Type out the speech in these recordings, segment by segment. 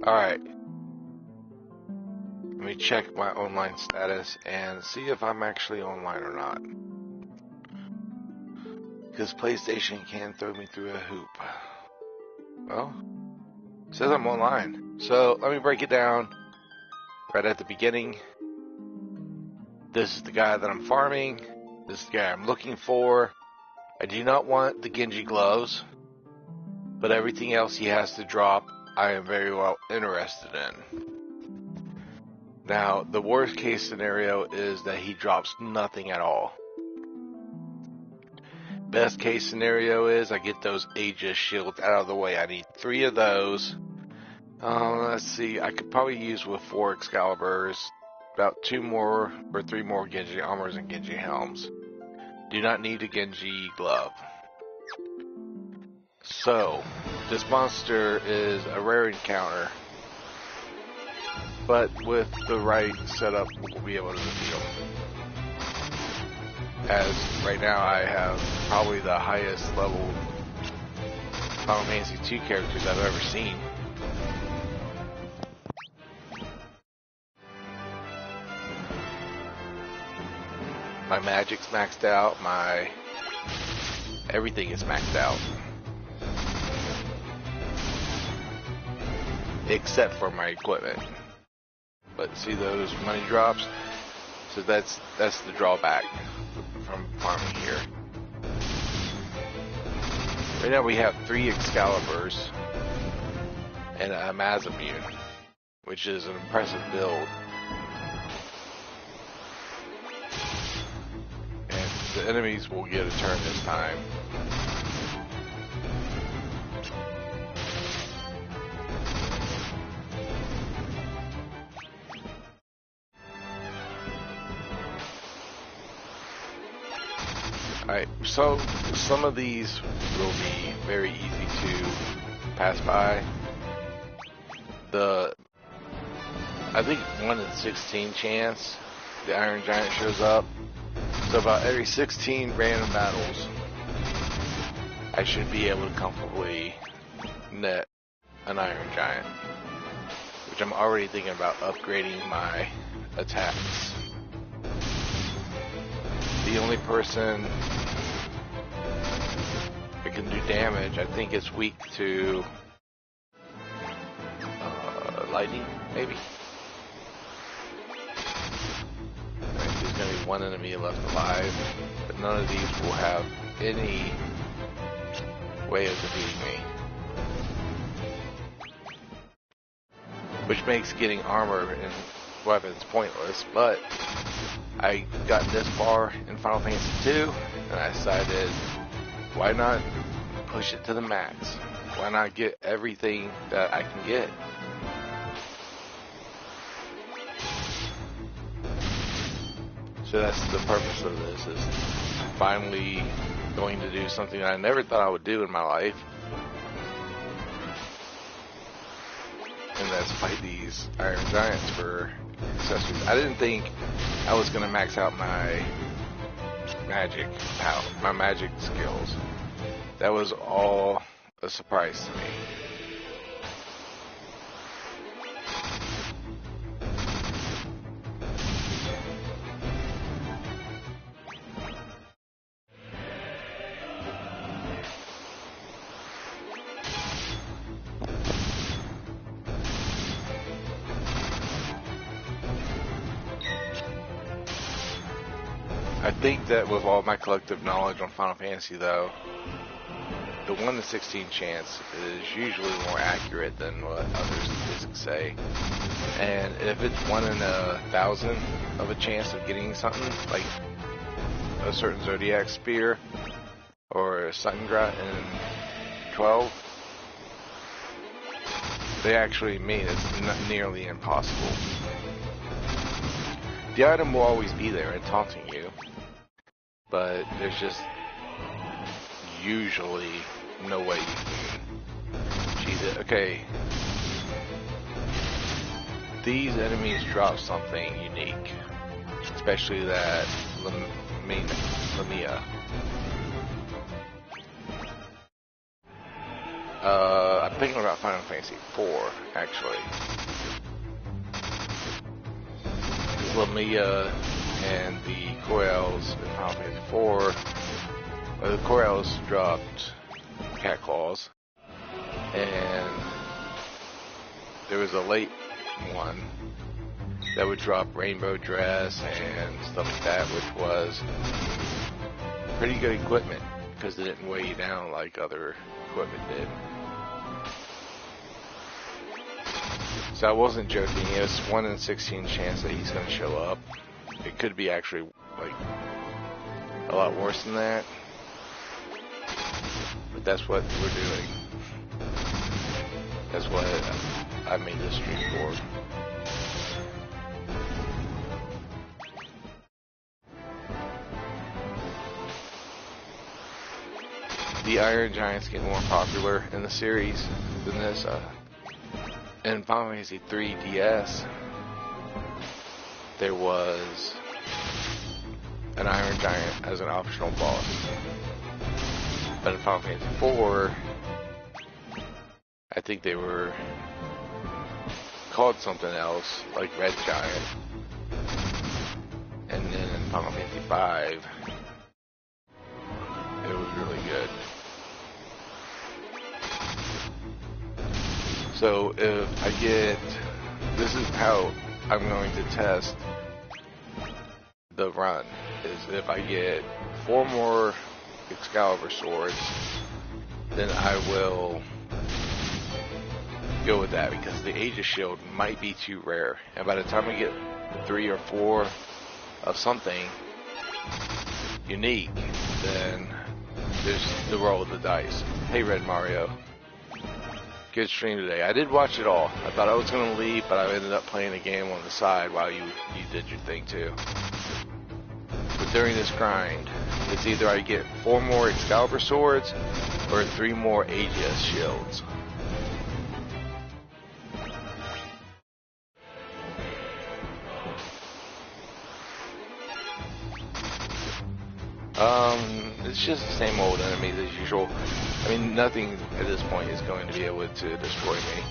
Alright, let me check my online status and see if I'm actually online or not. Because PlayStation can throw me through a hoop. Well, it says I'm online. So let me break it down right at the beginning. This is the guy that I'm farming. This is the guy I'm looking for. I do not want the Genji gloves, but everything else he has to drop, I am very well interested in. Now, the worst case scenario is that he drops nothing at all. Best case scenario is I get those Aegis shields out of the way. I need 3 of those. Let's see, I could probably use with 4 Excaliburs, about 2 more or 3 more Genji armors and Genji helms. Do not need a Genji glove. So, this monster is a rare encounter, but with the right setup, we'll be able to defeat him. As right now, I have probably the highest level Final Fantasy II characters I've ever seen. My magic's maxed out, my everything is maxed out. Except for my equipment. But see those money drops? So that's the drawback from farming here. Right now we have 3 Excaliburs and a Mazamune, which is an impressive build. And the enemies will get a turn this time. Alright, so some of these will be very easy to pass by. I think 1 in 16 chance the Iron Giant shows up. So about every 16 random battles, I should be able to comfortably net an Iron Giant. Which I'm already thinking about upgrading my attacks. The only person that can do damage, I think, is weak to lightning, maybe. I think there's going to be 1 enemy left alive, but none of these will have any way of defeating me. Which makes getting armor and weapons pointless, but I got this far in Final Fantasy II, and I decided, why not push it to the max? Why not get everything that I can get? So that's the purpose of this, is finally going to do something that I never thought I would do in my life. And that's fight these Iron Giants for accessories. I didn't think I was going to max out my magic skills. That was all a surprise to me. I think that with all my collective knowledge on Final Fantasy, though, the 1 in 16 chance is usually more accurate than what other statistics say. And if it's 1 in 1,000 of a chance of getting something, like a certain Zodiac Spear or a Sutengrat in 12, they actually mean it's not nearly impossible. The item will always be there and taunting you, but there's just usually no way you can cheese it. Okay, these enemies drop something unique, especially that Lamia. I'm thinking about Final Fantasy IV, actually. Lamia and the Coils in Final Fantasy IV, the Coils dropped Cat Claws, and there was a late one that would drop Rainbow Dress and stuff like that, which was pretty good equipment because it didn't weigh you down like other equipment did. So I wasn't joking. It was 1 in 16 chance that he's going to show up. It could be actually like a lot worse than that, but that's what we're doing. That's what I made this stream for. The Iron Giants get more popular in the series than this. In Final Fantasy III DS, there was an Iron Giant as an optional boss. But in Final Fantasy IV, I think they were called something else, like Red Giant. And then in Final Fantasy V, it was really good. So if I get, this is how I'm going to test the run, is if I get 4 more Excalibur swords, then I will go with that, because the Aegis Shield might be too rare, and by the time I get 3 or 4 of something unique, then there's the roll of the dice. Hey Red Mario, good stream today. I did watch it all. I thought I was going to leave, but I ended up playing a game on the side while you did your thing too. But during this grind, it's either I get 4 more Excalibur swords or 3 more Aegis shields. It's just the same old enemies as usual. I mean, nothing at this point is going to be able to destroy me.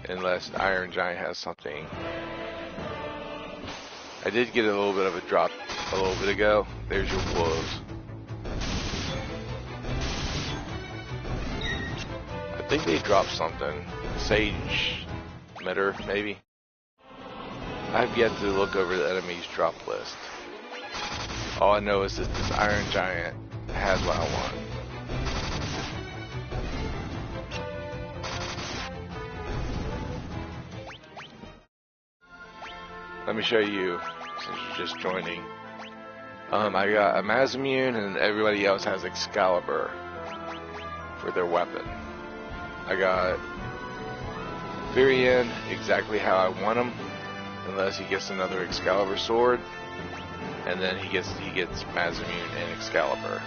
Unless Iron Giant has something. I did get a little bit of a drop a little bit ago. There's your wolves. I think they dropped something. Sage Meter, maybe? I've yet to look over the enemy's drop list. All I know is that this Iron Giant has what I want. Let me show you, since you're just joining. I got a Masamune, and everybody else has Excalibur for their weapon. I got Firion exactly how I want him, unless he gets another Excalibur sword. And then he gets Masamune and Excalibur.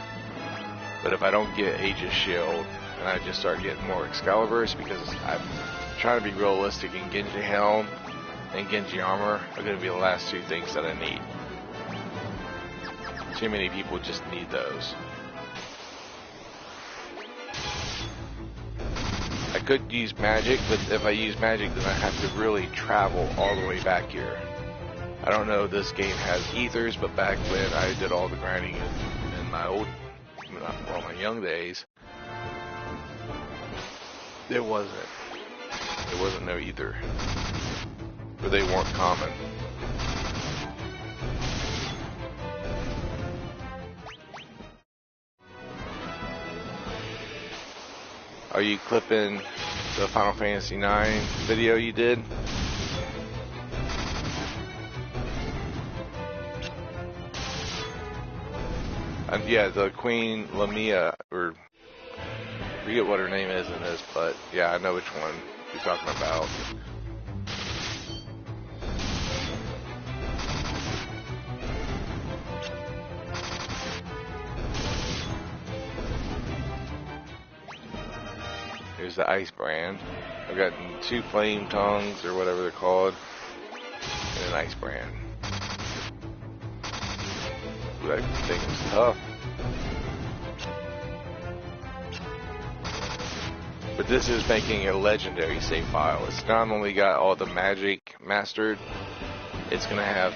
But if I don't get Aegis Shield, and I just start getting more Excaliburs, because I'm trying to be realistic, and Genji Helm and Genji Armor are going to be the last 2 things that I need. Too many people just need those. I could use magic, but if I use magic, then I have to really travel all the way back here. I don't know if this game has ethers, but back when I did all the grinding in my my young days, there wasn't no ether, but they weren't common. Are you clipping the Final Fantasy IX video you did? Yeah, the Queen Lamia, or I forget what her name is in this, but yeah, I know which one you're talking about. Here's the Ice Brand. I've got 2 Flame Tongues, or whatever they're called, and an Ice Brand. Ooh, that thing is tough. But this is making a legendary save file. It's not only got all the magic mastered, it's going to have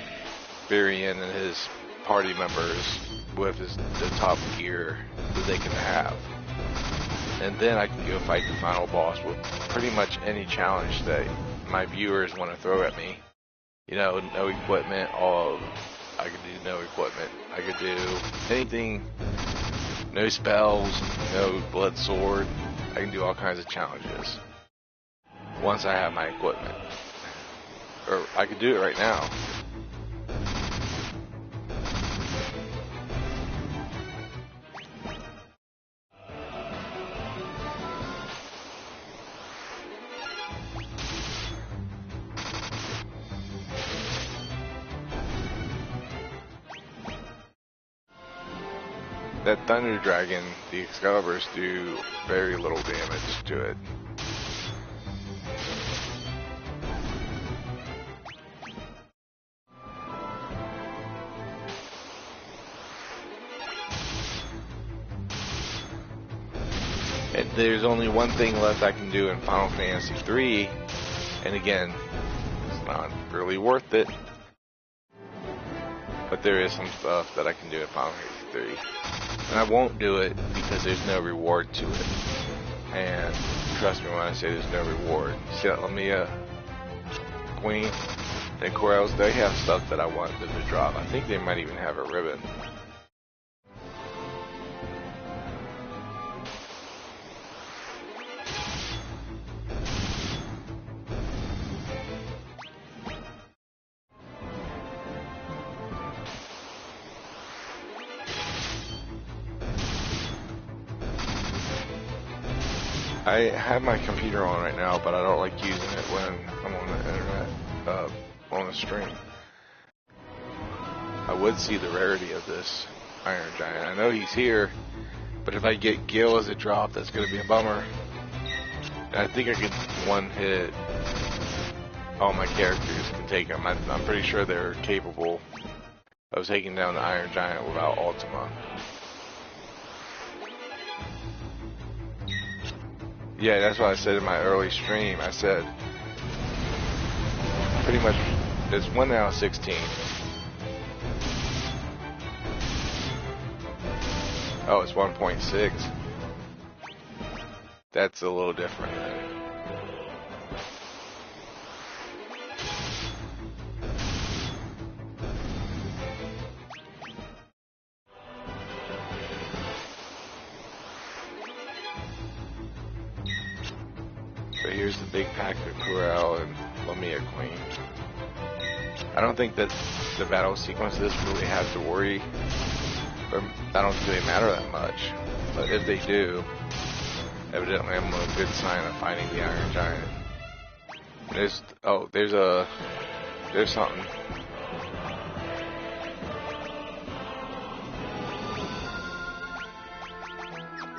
Varian and his party members with the top gear that they can have. And then I can go fight the final boss with pretty much any challenge that my viewers want to throw at me. You know, no equipment, I could do no equipment. I could do anything, no spells, no blood sword. I can do all kinds of challenges once I have my equipment. Or I could do it right now. That Thunder Dragon, the Excaliburs do very little damage to it. And there's only one thing left I can do in Final Fantasy III, and again, it's not really worth it. But there is some stuff that I can do in Final Fantasy III. And I won't do it because there's no reward to it. And trust me when I say there's no reward. See that Lamia Queen and Corels, they have stuff that I want them to drop. I think they might even have a ribbon. I have my computer on right now, but I don't like using it when I'm on the internet, on a stream. I would see the rarity of this Iron Giant. I know he's here, but if I get Gil as a drop, that's going to be a bummer. And I think I could one hit all my characters can take him. I'm pretty sure they're capable of taking down the Iron Giant without Ultima. Yeah, that's what I said in my early stream. I said, pretty much, it's 1 out of 16. Oh, it's 1.6. That's a little different. So here's the big pack of Corel and Lamia Queen. I don't think that the battle sequences really have to worry, or I don't think they matter that much. But if they do, evidently I'm a good sign of finding the Iron Giant. There's something.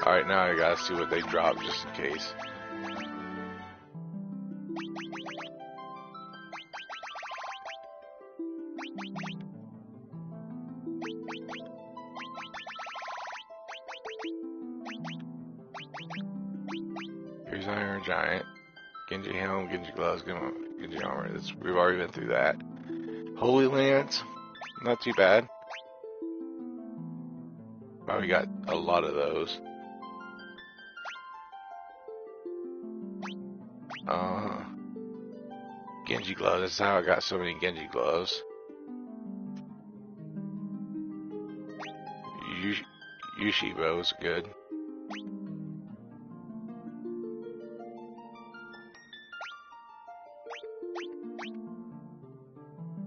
Alright, now I gotta see what they drop just in case. Here's Iron Giant, Genji Helm, Genji Gloves, Genji Armor. We've already been through that. Holy Lance, not too bad. Wow, we got a lot of those. Genji Gloves, that's how I got so many Genji Gloves. Yushibo's good.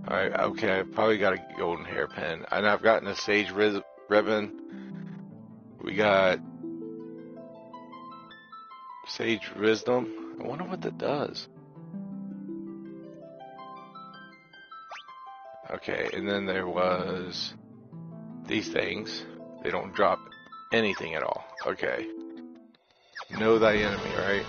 Alright, okay, I probably got a golden hairpin. And I've gotten a sage ribbon. We got sage wisdom. I wonder what that does. Okay, and then there was these things. They don't drop anything at all. Okay. Know thy enemy, right?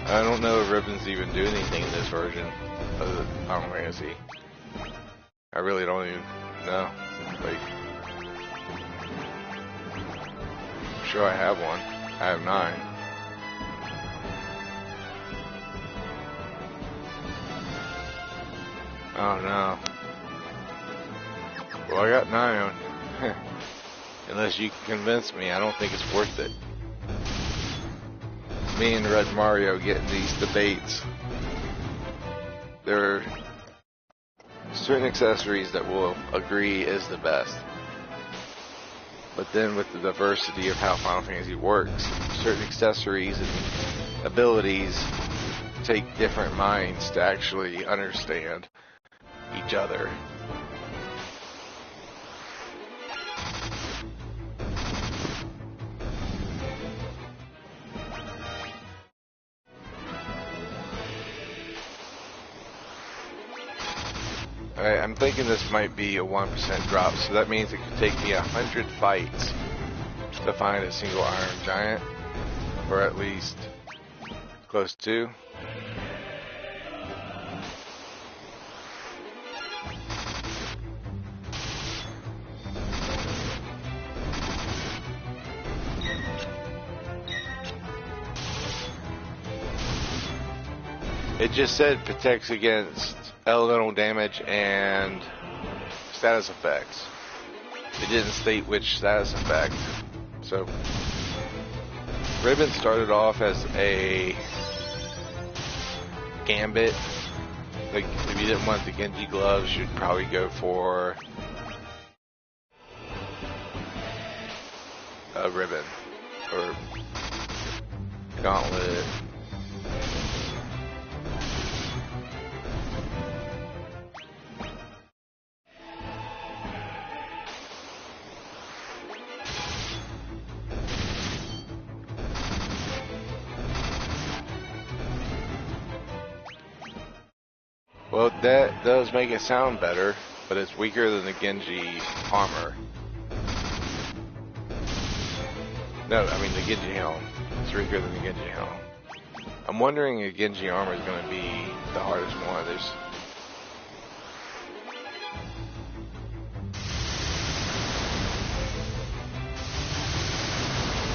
I don't don't know if Ribbons even do anything in this version of the Final Fantasy. I really don't even know. Like, I'm sure I have one. I have 9. Oh no. Well, I got 9. Unless you can convince me, I don't think it's worth it. Me and Red Mario getting these debates. There are certain accessories that we'll agree is the best. But then with the diversity of how Final Fantasy works, certain accessories and abilities take different minds to actually understand each other. Alright, I'm thinking this might be a 1% drop, so that means it could take me 100 fights to find a single Iron Giant, or at least close to. It just said protects against elemental damage and status effects. It didn't state which status effect. So, Ribbon started off as a Gambit. Like, if you didn't want the Genji gloves, you'd probably go for a Ribbon or Gauntlet. Well, that does make it sound better, but it's weaker than the Genji armor. No, I mean the Genji helm. It's weaker than the Genji helm. I'm wondering if Genji armor is going to be the hardest one. There's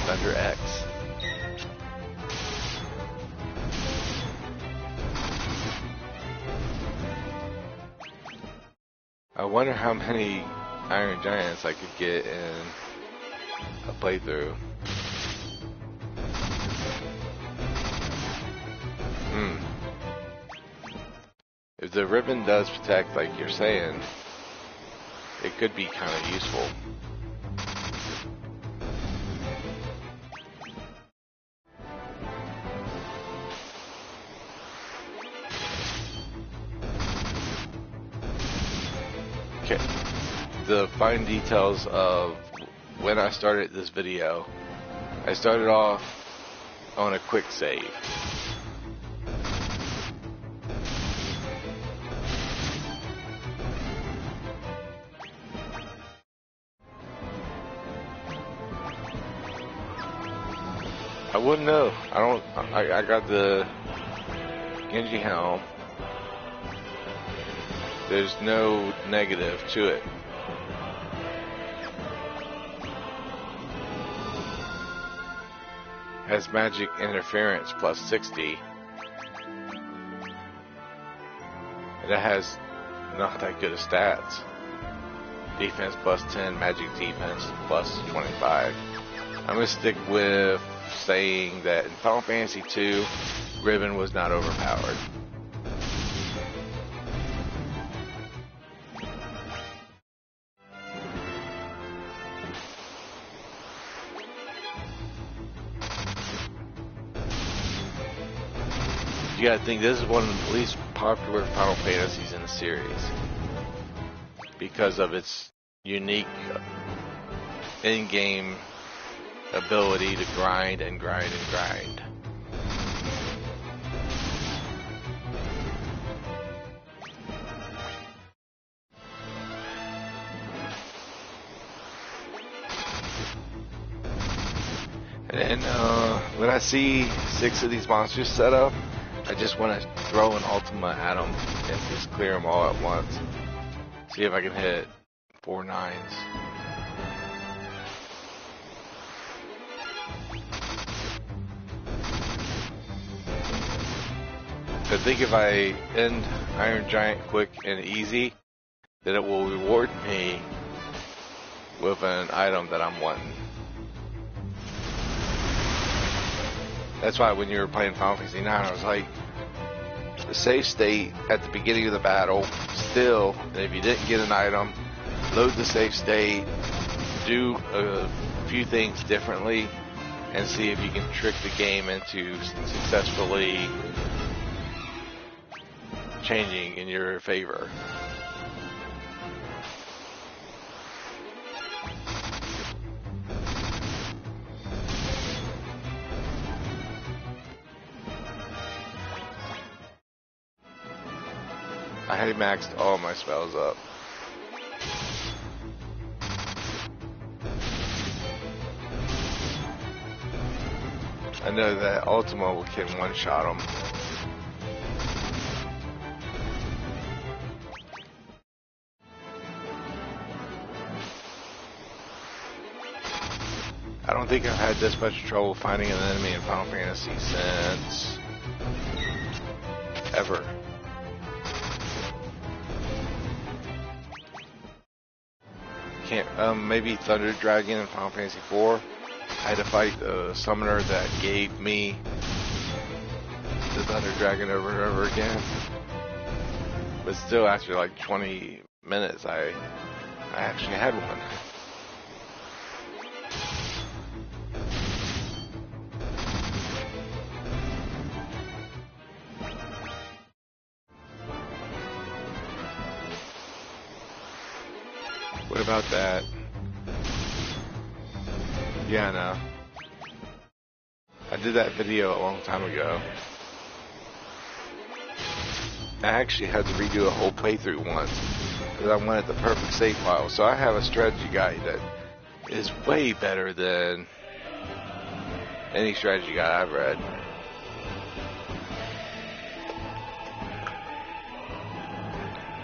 Thunder X. I wonder how many Iron Giants I could get in a playthrough. If the ribbon does protect like you're saying, it could be kind of useful. Okay, the fine details of when I started this video. I started off on a quick save. I wouldn't know. I got the Genji helm. There's no negative to it. Has magic interference plus 60. And it has not that good of stats. Defense plus 10, magic defense plus 25. I'm gonna stick with saying that in Final Fantasy II, Ribbon was not overpowered. You gotta think this is one of the least popular Final Fantasies in the series because of its unique in-game ability to grind and grind and grind. And when I see 6 of these monsters set up, I just want to throw an Ultima at them and just clear them all at once. See if I can hit 4 9s. I think if I end Iron Giant quick and easy, then it will reward me with an item that I'm wanting. That's why when you were playing Final Fantasy IX, I was like, the save state at the beginning of the battle, still, if you didn't get an item, load the save state, do a few things differently, and see if you can trick the game into successfully changing in your favor. I had maxed all my spells up. I know that Ultima can one-shot them. I don't think I've had this much trouble finding an enemy in Final Fantasy since ever. Maybe Thunder Dragon in Final Fantasy IV. I had to fight the summoner that gave me the Thunder Dragon over and over again. But still, after like 20 minutes, I actually had one. What about that? Yeah, I know. I did that video a long time ago. I actually had to redo a whole playthrough once because I wanted the perfect save file. So I have a strategy guide that is way better than any strategy guide I've read.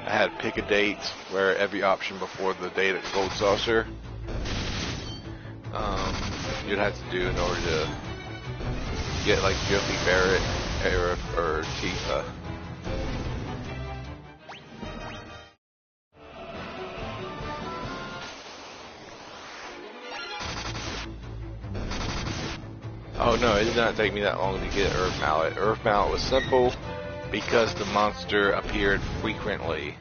I had to pick a date where every option before the date at Gold Saucer you'd have to do in order to get like Jofi Barrett, Aerith, or Tifa. Oh no, it did not take me that long to get Earth Mallet. Earth Mallet was simple because the monster appeared frequently.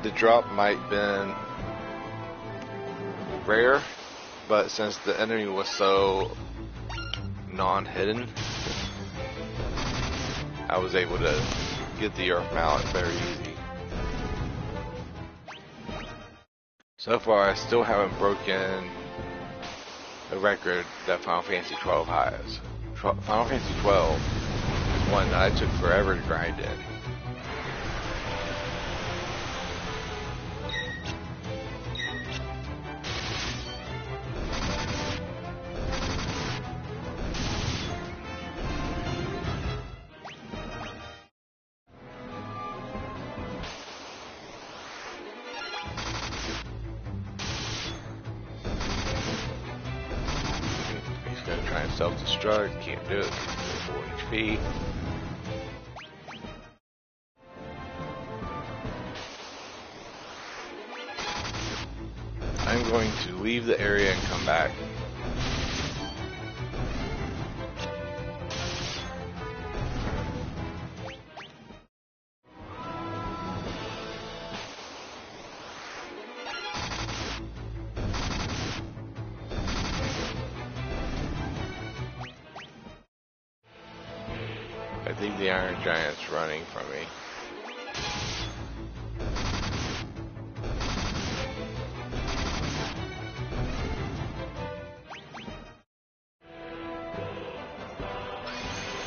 The drop might have been rare, but since the enemy was so non-hidden, I was able to get the Earth Mallet very easy. So far, I still haven't broken the record that Final Fantasy XII has. Final Fantasy XII is one that I took forever to grind in. Self-destruct, can't do it, 4 HP. I'm going to leave the area and come back. I think the Iron Giant's running from me.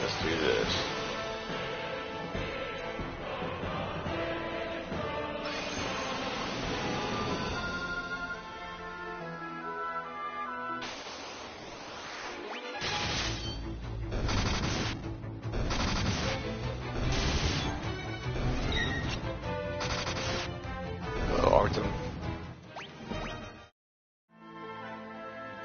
Let's do this. Mortem.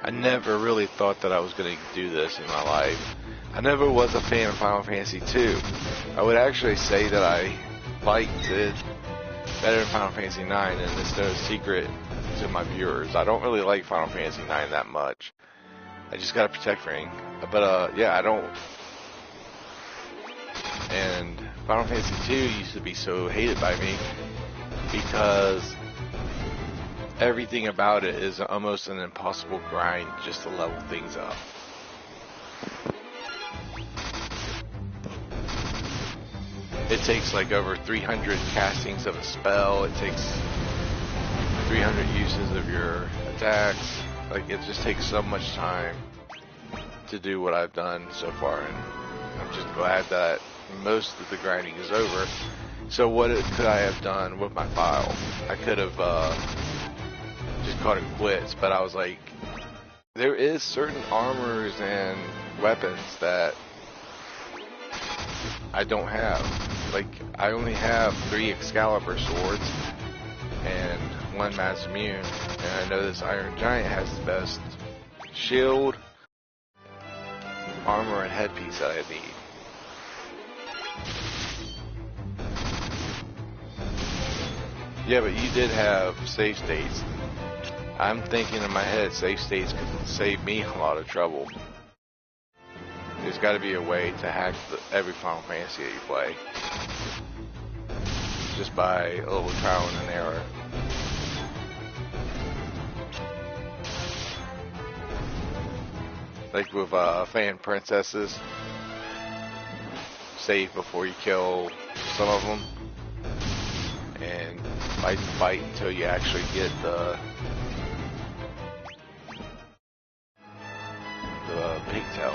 I never really thought that I was going to do this in my life. I never was a fan of Final Fantasy II. I would actually say that I liked it better than Final Fantasy IX, and it's no secret to my viewers. I don't really like Final Fantasy IX that much. I just got a Protect Ring. But, yeah, I don't... And Final Fantasy II used to be so hated by me because everything about it is almost an impossible grind just to level things up. It takes like over 300 castings of a spell. It takes 300 uses of your attacks. Like, it just takes so much time to do what I've done so far, and I'm just glad that most of the grinding is over. So what could I have done with my file? I could have just called it quits, but I was like, there is certain armors and weapons that I don't have. Like, I only have 3 Excalibur swords and 1 Master Immune, and I know this Iron Giant has the best shield, armor, and headpiece that I need. Yeah, but you did have save states. I'm thinking in my head, save states could save me a lot of trouble. There's got to be a way to hack every Final Fantasy that you play, just by a little trial and error. Like with fan princesses, save before you kill some of them, and fight until you actually get the pigtail.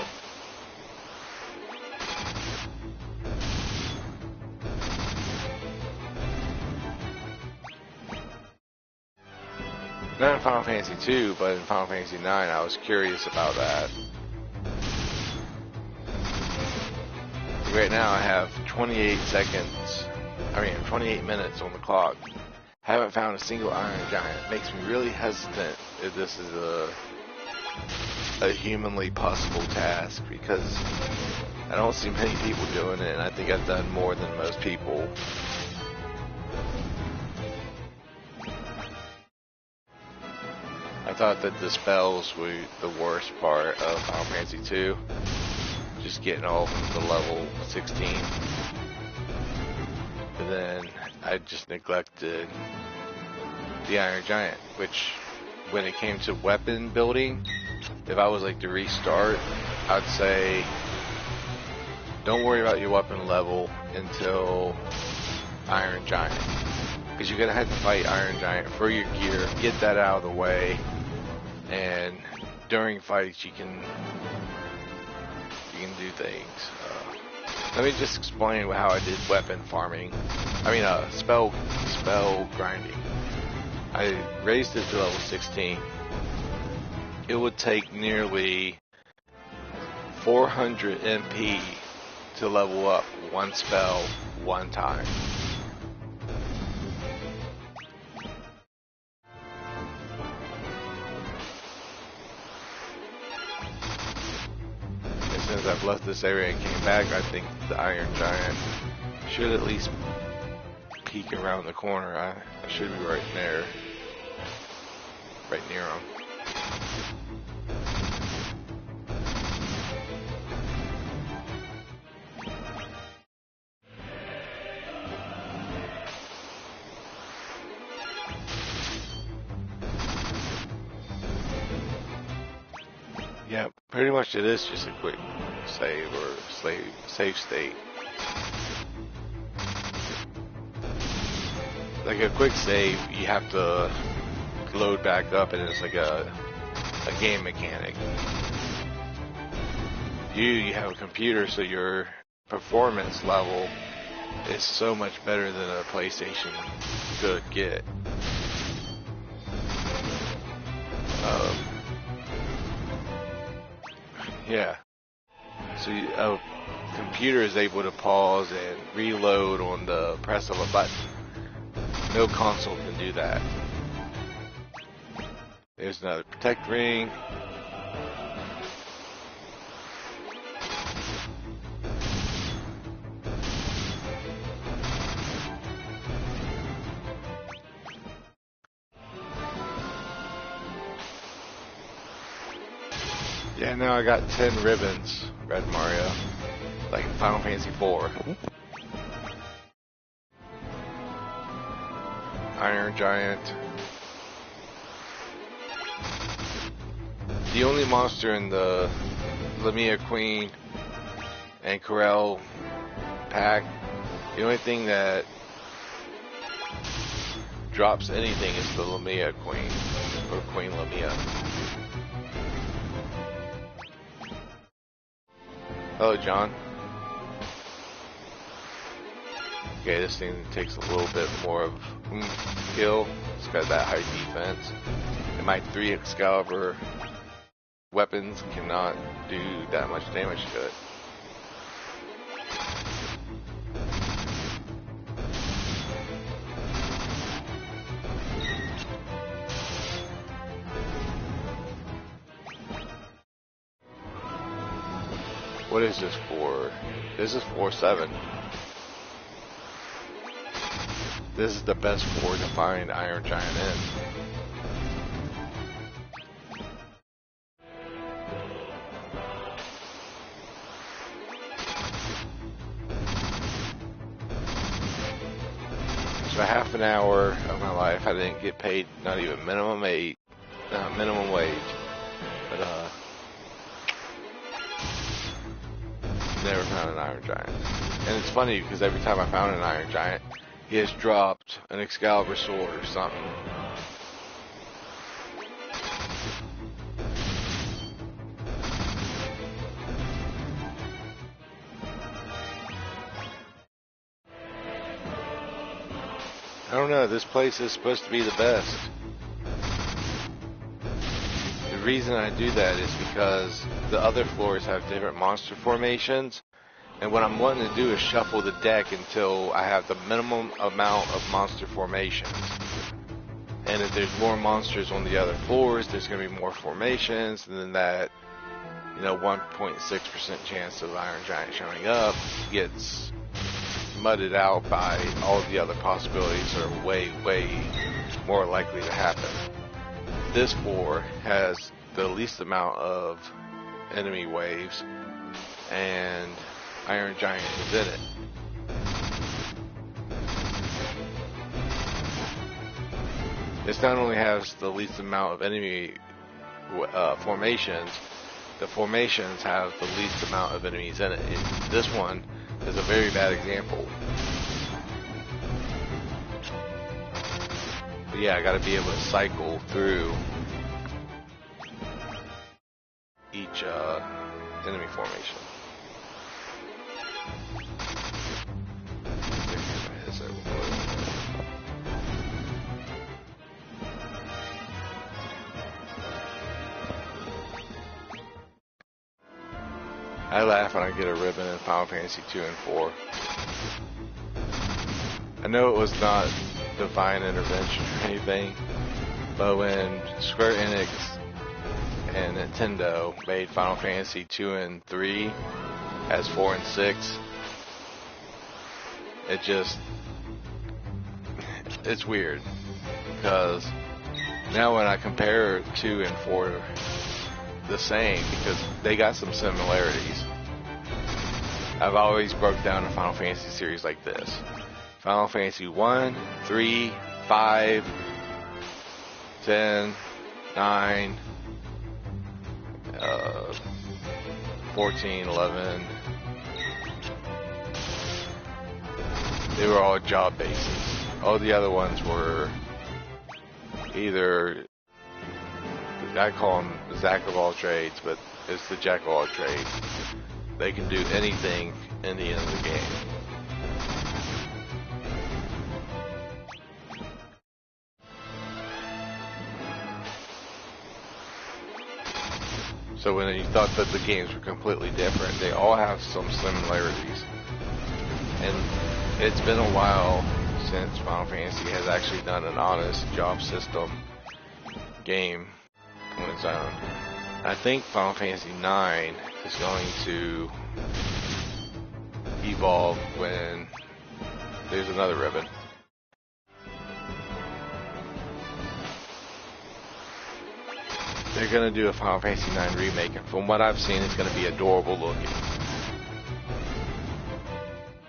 Not in Final Fantasy II, but in Final Fantasy IX, I was curious about that. Right now, I have 28 minutes on the clock. Haven't found a single Iron Giant. Makes me really hesitant if this is a humanly possible task, because I don't see many people doing it, and I think I've done more than most people. I thought that the spells were the worst part of Final Fantasy II. Just getting all of them to level 16. But then I just neglected the Iron Giant, which when it came to weapon building, if I was like to restart, I'd say don't worry about your weapon level until Iron Giant, because you're gonna have to fight Iron Giant for your gear, get that out of the way, and during fights you can do things. Let me just explain how I did weapon farming. Spell grinding. I raised it to level 16. It would take nearly 400 MP to level up one spell one time. And since I've left this area and came back, I think the Iron Giant should at least peek around the corner. I should be right there. Right near him. Yeah, pretty much it is just a quick save or save state. Like a quick save, you have to load back up, and it's like a game mechanic. You have a computer, so your performance level is so much better than a PlayStation could get. Yeah. So a computer is able to pause and reload on the press of a button. No console can do that. There's another protect ring. Yeah, now I got 10 ribbons, Red Mario, like in Final Fantasy IV. Iron Giant. The only monster in the Lamia Queen and Corel pack, the only thing that drops anything is the Lamia Queen, or Queen Lamia. Hello, John. Okay, this thing takes a little bit more of kill. It's got that high defense. And my 3 Excalibur weapons cannot do that much damage to it. What is this for? This is 4-7. This is the best 4 to find Iron Giant in. So half an hour of my life I didn't get paid, not even minimum wage, but never found an Iron Giant. And it's funny because every time I found an Iron Giant, he has dropped an Excalibur sword or something. I don't know, this place is supposed to be the best. The reason I do that is because the other floors have different monster formations, and what I'm wanting to do is shuffle the deck until I have the minimum amount of monster formations. And if there's more monsters on the other floors, there's going to be more formations, and then that, 1.6% chance of Iron Giant showing up gets mudded out by all the other possibilities that are way, way more likely to happen. This floor has the least amount of enemy waves, and Iron Giant is in it. This not only has the least amount of enemy formations, the formations have the least amount of enemies in it. This one is a very bad example. But yeah, I gotta be able to cycle through each enemy formation. I laugh when I get a ribbon in Final Fantasy 2 and 4. I know it was not divine intervention or anything, but when Square Enix and Nintendo made Final Fantasy 2 and 3 as 4 and 6, it's weird, because now when I compare 2 and 4 the same, because they got some similarities. I've always broke down a Final Fantasy series like this: Final Fantasy 1, 3, 5, 10, 9, 14, 11. They were all job bases. All the other ones were either, I call them Jack of all trades, but it's the Jack of all trades. They can do anything in the end of the game. So when you thought that the games were completely different, they all have some similarities. And it's been a while since Final Fantasy has actually done an honest job system game on its own. I think Final Fantasy IX is going to evolve when there's another ribbon. They're going to do a Final Fantasy IX remake, and from what I've seen, it's going to be adorable looking.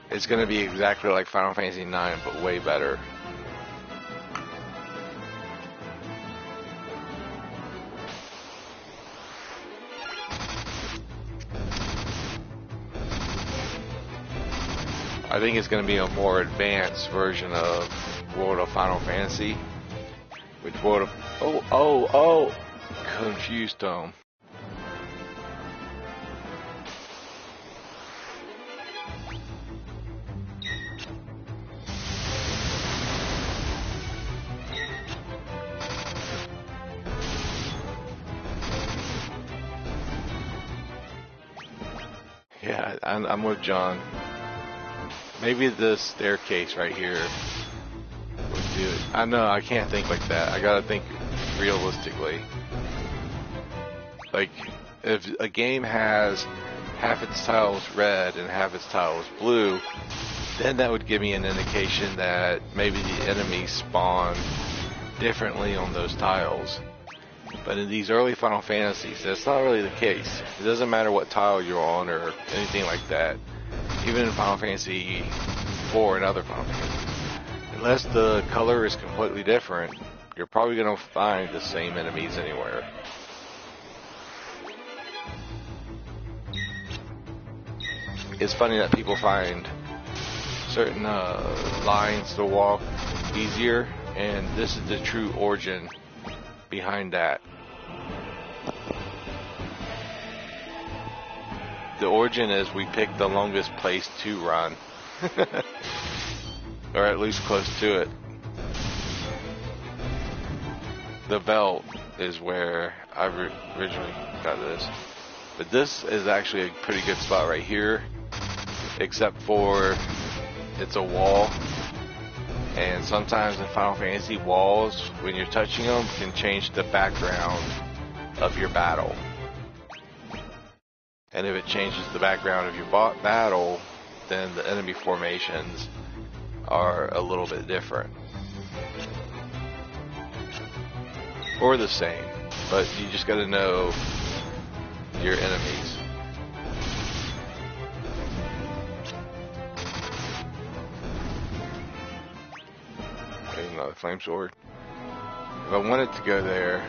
It's going to be exactly like Final Fantasy IX, but way better. I think it's going to be a more advanced version of World of Final Fantasy, which World of Confused Tome. Yeah, I'm with John. Maybe the staircase right here would do it. I know, I can't think like that. I gotta think realistically. Like, if a game has half its tiles red and half its tiles blue, then that would give me an indication that maybe the enemies spawn differently on those tiles. But in these early Final Fantasies, that's not really the case. It doesn't matter what tile you're on or anything like that. Even in Final Fantasy IV and other Final Fantasies. Unless the color is completely different, you're probably going to find the same enemies anywhere. It's funny that people find certain lines to walk easier, and this is the true origin behind that. The origin is we picked the longest place to run. Or at least close to it. The Veld is where I originally got this. But this is actually a pretty good spot right here. Except for it's a wall. And sometimes in Final Fantasy, walls, when you're touching them, can change the background of your battle. And if it changes the background of your battle, then the enemy formations are a little bit different. Or the same, but you just gotta know your enemies. There's another flame sword. If I wanted to go there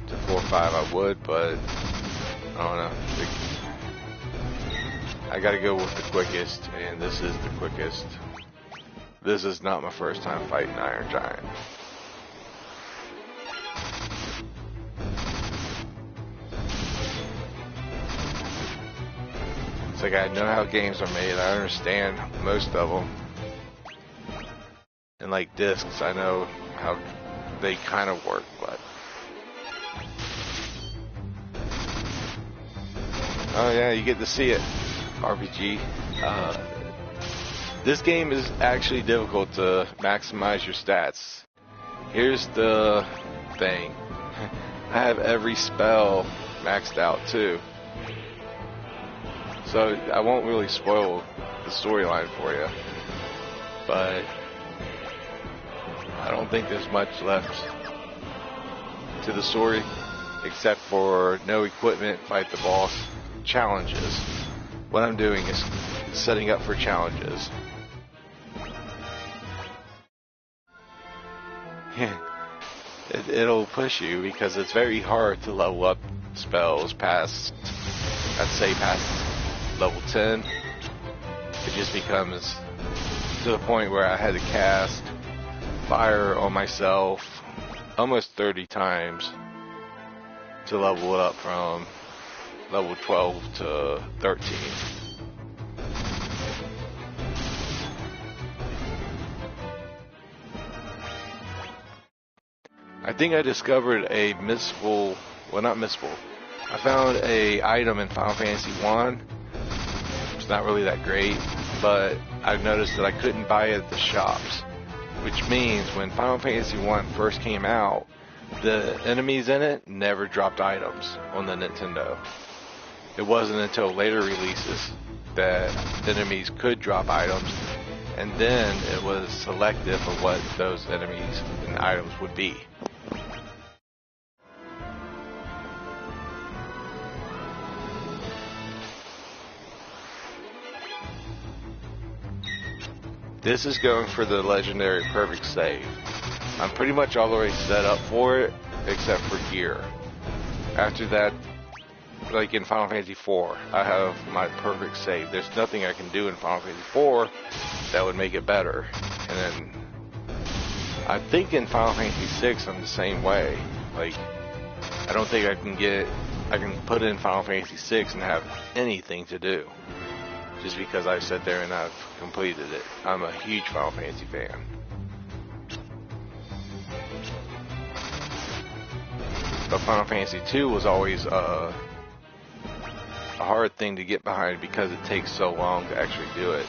to 4 or 5, I would, but I don't know. I gotta go with the quickest, and this is the quickest. This is not my first time fighting Iron Giant. It's like I know how games are made. I understand most of them. And like discs, I know how they kind of work, but... Oh yeah, you get to see it. RPG. This game is actually difficult to maximize your stats. Here's the thing. I have every spell maxed out too. So I won't really spoil the storyline for you. But I don't think there's much left to the story except for no equipment, fight the boss, challenges. What I'm doing is setting up for challenges. It'll push you because it's very hard to level up spells past, I'd say past level 10. It just becomes to the point where I had to cast fire on myself almost 30 times to level it up from level 12 to 13. I think I discovered a missable, well not missable, I found a item in Final Fantasy 1. It's not really that great, but I've noticed that I couldn't buy it at the shops, which means when Final Fantasy 1 first came out, the enemies in it never dropped items on the Nintendo. It wasn't until later releases that enemies could drop items, and then it was selective of what those enemies and items would be. This is going for the legendary perfect save. I'm pretty much all the way set up for it, except for gear. After that, like in Final Fantasy IV, I have my perfect save. There's nothing I can do in Final Fantasy IV that would make it better. And then, I think in Final Fantasy VI, I'm the same way. Like, I don't think I can put in Final Fantasy VI and have anything to do. Just because I sat there and I've completed it. I'm a huge Final Fantasy fan. But Final Fantasy II was always a hard thing to get behind because it takes so long to actually do it.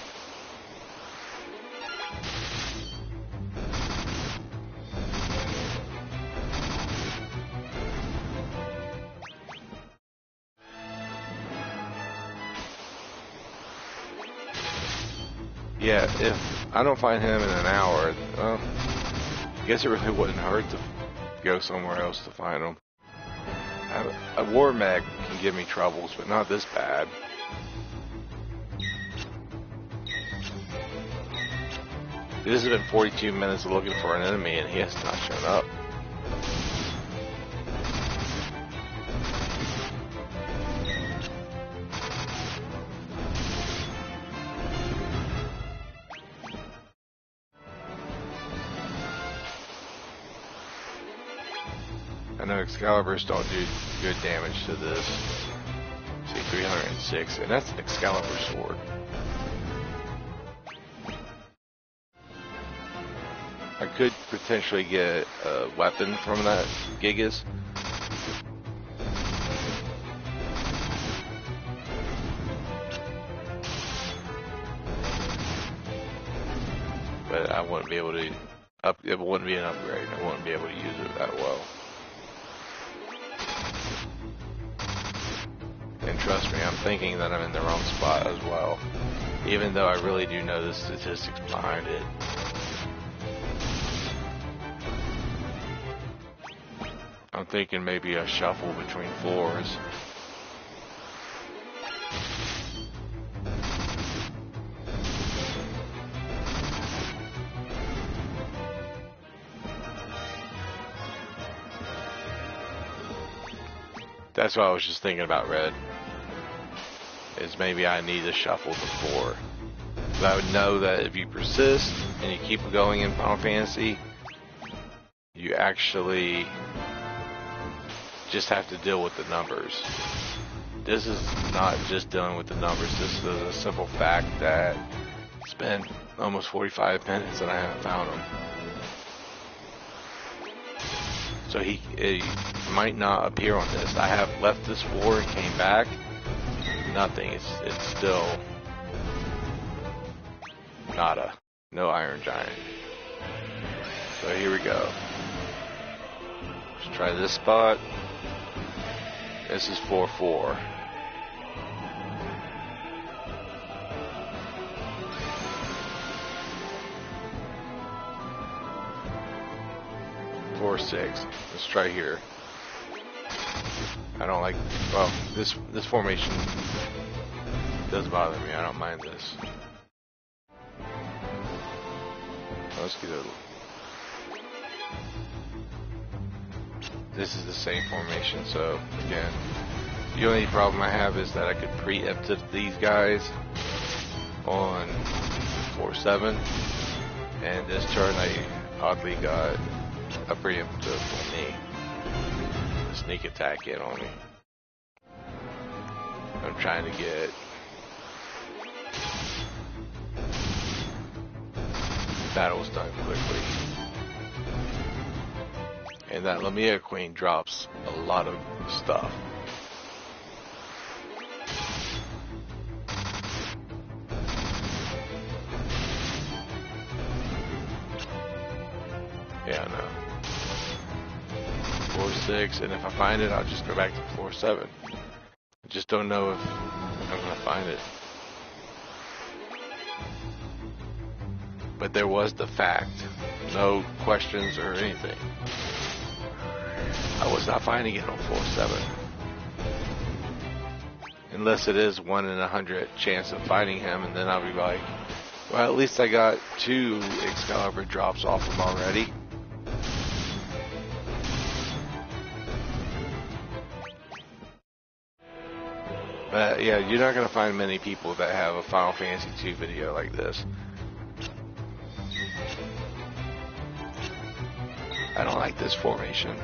Yeah, if I don't find him in an hour, well, I guess it really wouldn't hurt to go somewhere else to find him. A war mech can give me troubles, but not this bad. This has been 42 minutes looking for an enemy and he has not shown up. I know Excaliburs don't do good damage to this. See, 306, and that's an Excalibur sword. I could potentially get a weapon from that Gigas. But I wouldn't be able to it wouldn't be an upgrade. I wouldn't be able to use it that well. And trust me, I'm thinking that I'm in the wrong spot as well, even though I really do know the statistics behind it. I'm thinking maybe a shuffle between floors. That's what I was just thinking about, Red. Is maybe I need to shuffle before. But I would know that if you persist and you keep going in Final Fantasy, you actually just have to deal with the numbers. This is not just dealing with the numbers. This is a simple fact that it's been almost 45 minutes and I haven't found him. So he might not appear on this. I have left this floor and came back. Nothing. It's still nada. No Iron Giant. So here we go. Let's try this spot. This is 4-4. Four, 6. Let's try here. I don't like, well, this formation does bother me. I don't mind this. Let's get a. This is the same formation, so again, the only problem I have is that I could preempt these guys on 4-7, and this turn I oddly got a preemptive on me. A sneak attack in on me. I'm trying to get battles done quickly. And that Lamia Queen drops a lot of stuff. Yeah, no. Floor 6, and if I find it, I'll just go back to floor 7. I just don't know if I'm gonna find it. But there was the fact. No questions or anything. I was not finding it on floor 7. Unless it is 1 in 100 chance of finding him, and then I'll be like, well, at least I got 2 Excalibur drops off him already. But yeah, you're not going to find many people that have a Final Fantasy II video like this. I don't like this formation.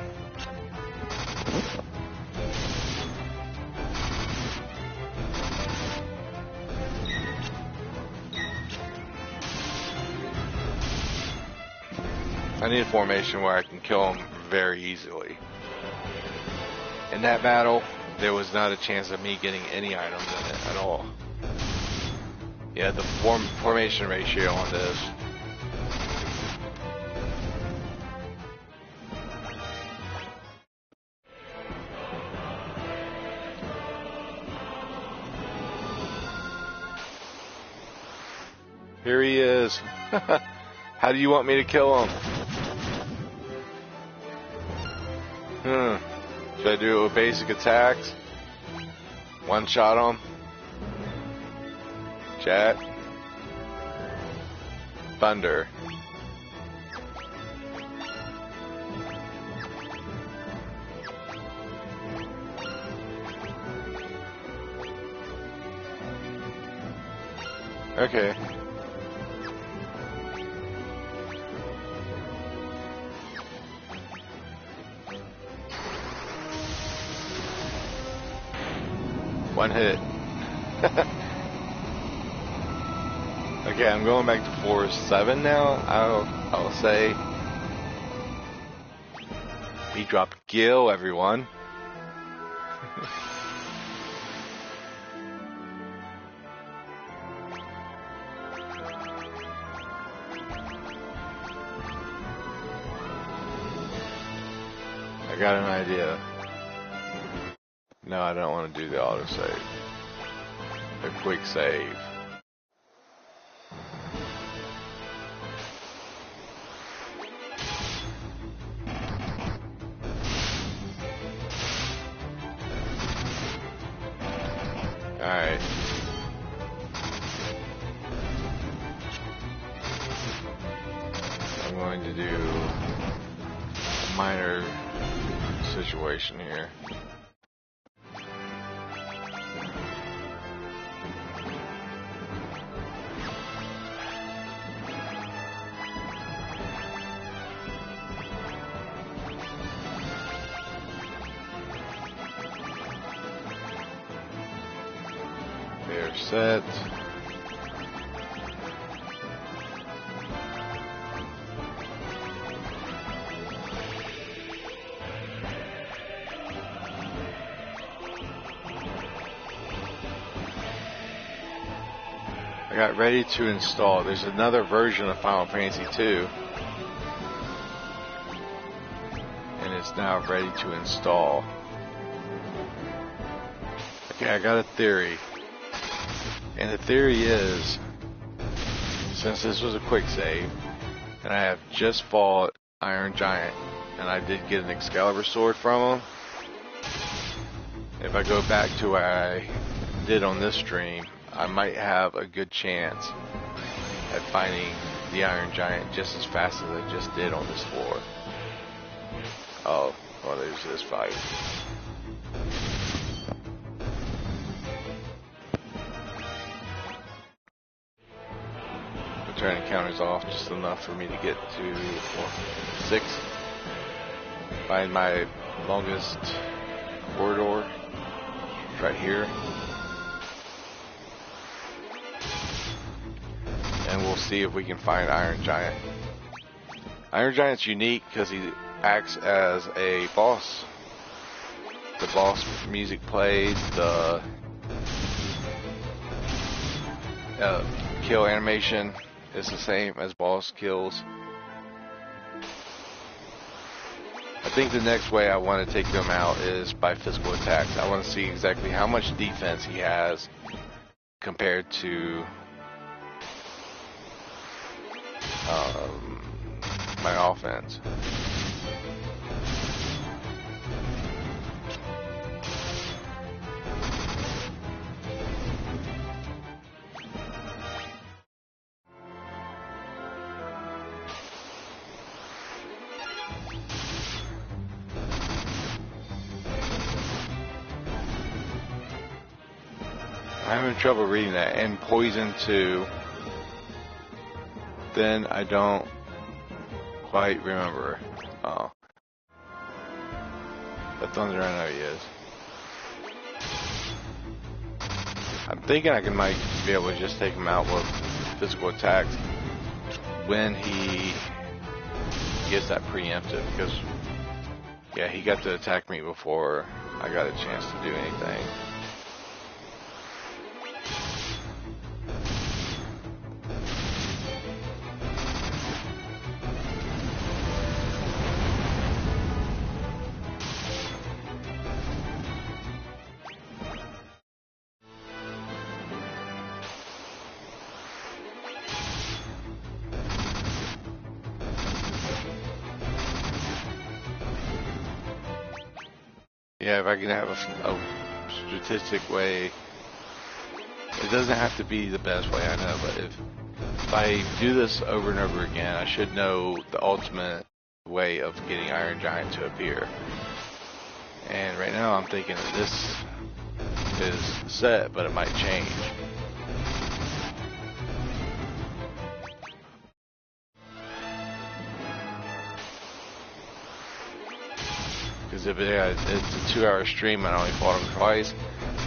I need a formation where I can kill him very easily. In that battle, there was not a chance of me getting any items in it at all. Yeah, the formation ratio on this. Here he is. How do you want me to kill him? Should I do it with basic attacks? One shot him? Chat? Thunder. Okay. One hit. Okay, I'm going back to floor 7 now. I'll say he dropped Gil, everyone. I got an idea. No, I don't want to do the autosave. The quick save. Alright. I'm going to do a minor situation here. They're set. I got ready to install. There's another version of Final Fantasy II, and it's now ready to install. Okay, I got a theory. And the theory is, since this was a quick save, and I have just fought Iron Giant, and I did get an Excalibur sword from him, if I go back to what I did on this stream, I might have a good chance at finding the Iron Giant just as fast as I just did on this floor. Oh, well, there's this fight. Turning counters off just enough for me to get to 6. Find my longest corridor right here. And we'll see if we can find Iron Giant. Iron Giant's unique because he acts as a boss. The boss music plays, the kill animation is the same as boss kills. think the next way I want to take them out is by physical attacks. I want to see exactly how much defense he has compared to my offense. I'm having trouble reading that. And poison too. Then I don't quite remember. Oh. But Thunder, I know he is. I'm thinking I might be able to just take him out with physical attacks when he gets that preemptive, because yeah, he got to attack me before I got a chance to do anything. Yeah, if I can have a statistic way, it doesn't have to be the best way, I know, but if I do this over and over again, I should know the ultimate way of getting Iron Giant to appear. And right now I'm thinking that this is set, but it might change. Because if it's a 2-hour stream and I only fought him twice,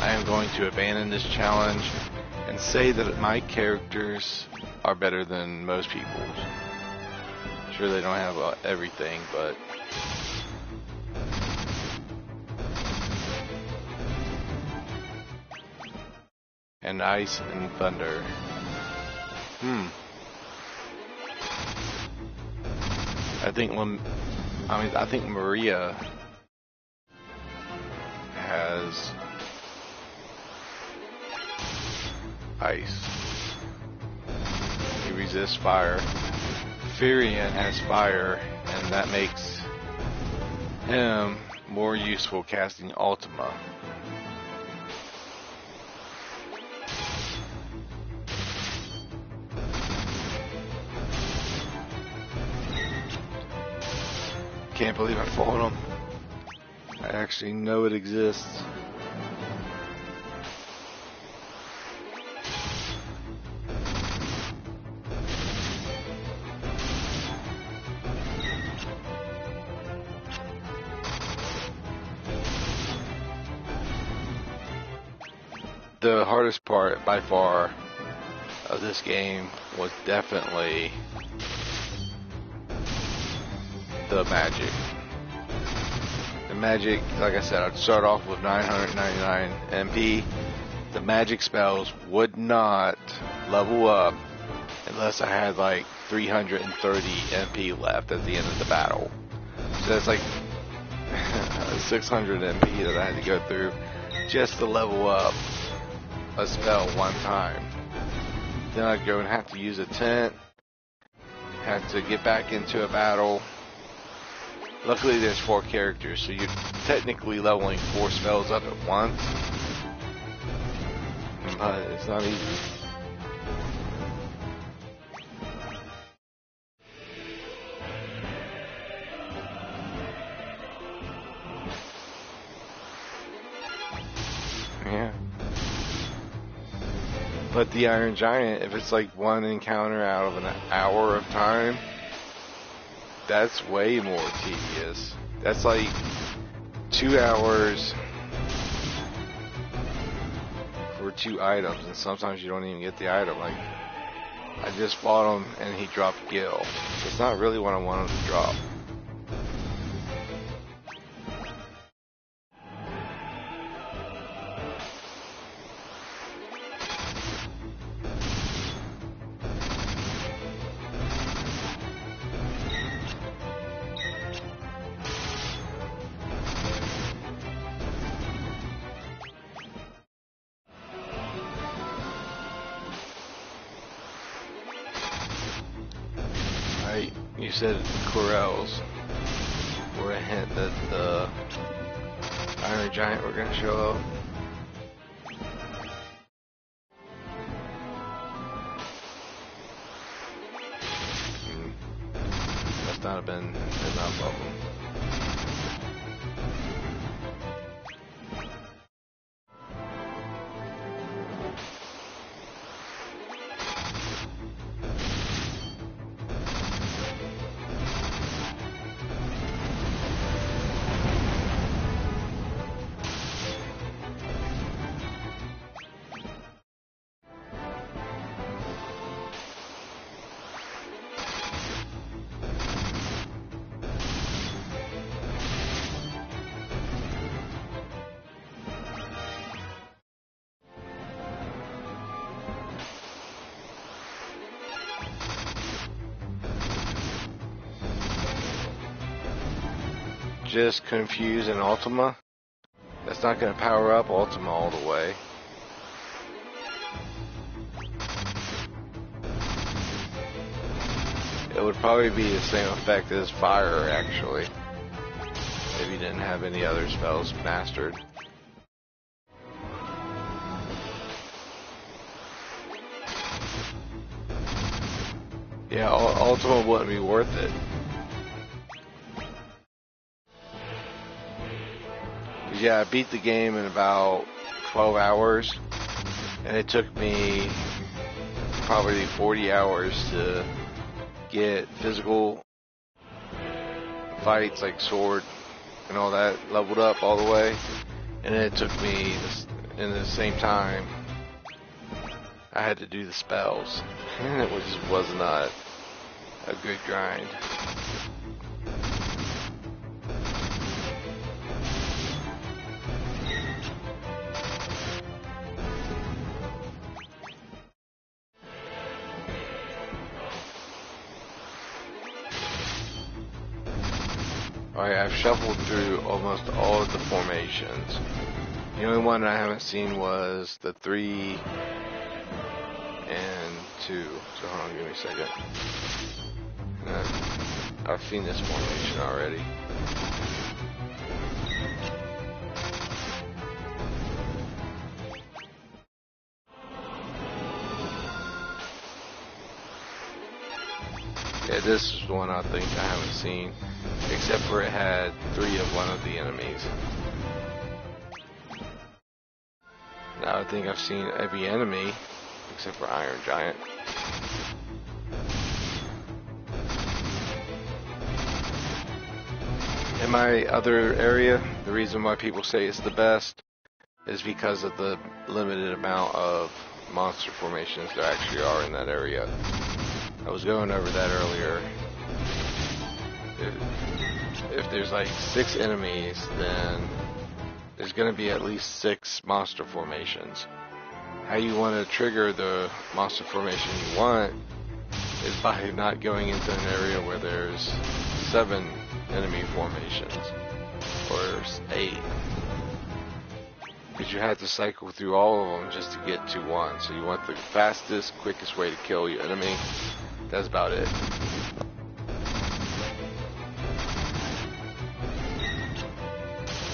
I am going to abandon this challenge and say that my characters are better than most people's. Sure, they don't have everything, but and Ice and Thunder. I think Maria has ice. He resists fire. Firion has fire, and that makes him more useful casting Ultima. Can't believe I fought him. I actually know it exists. The hardest part by far of this game was definitely the magic. The magic, like I said, I'd start off with 999 MP. The magic spells would not level up unless I had like 330 MP left at the end of the battle. So that's like 600 MP that I had to go through just to level up a spell one time. Then I'd go and have to use a tent, have to get back into a battle. Luckily there's 4 characters, so you're technically leveling 4 spells up at once, but it's not easy. Yeah. But the Iron Giant, if it's like one encounter out of an hour of time, that's way more tedious. That's like 2 hours for 2 items, and sometimes you don't even get the item. Like, I just fought him and he dropped Gil. It's not really what I wanted to drop. You said Corels were a hint that the Iron Giant were gonna show up. Must not have been enough of them. Just Confuse and Ultima. That's not going to power up Ultima all the way. It would probably be the same effect as Fire, actually, if you didn't have any other spells mastered. Yeah, Ultima wouldn't be worth it. Yeah, I beat the game in about 12 hours, and it took me probably 40 hours to get physical fights like sword and all that leveled up all the way, and then it took me in the same time I had to do the spells, and it just was not a good grind. Alright, I've shuffled through almost all of the formations. The only one I haven't seen was the 3 and 2. So hold on, give me a second. I've seen this formation already. Yeah, this is the one I think I haven't seen, except for it had 3 of one of the enemies. Now I think I've seen every enemy, except for Iron Giant. In my other area, the reason why people say it's the best is because of the limited amount of monster formations there actually are in that area. I was going over that earlier. If there's like 6 enemies, then there's going to be at least 6 monster formations. How you want to trigger the monster formation you want is by not going into an area where there's 7 enemy formations or 8. Because you have to cycle through all of them just to get to one. So you want the fastest, quickest way to kill your enemy. That's about it.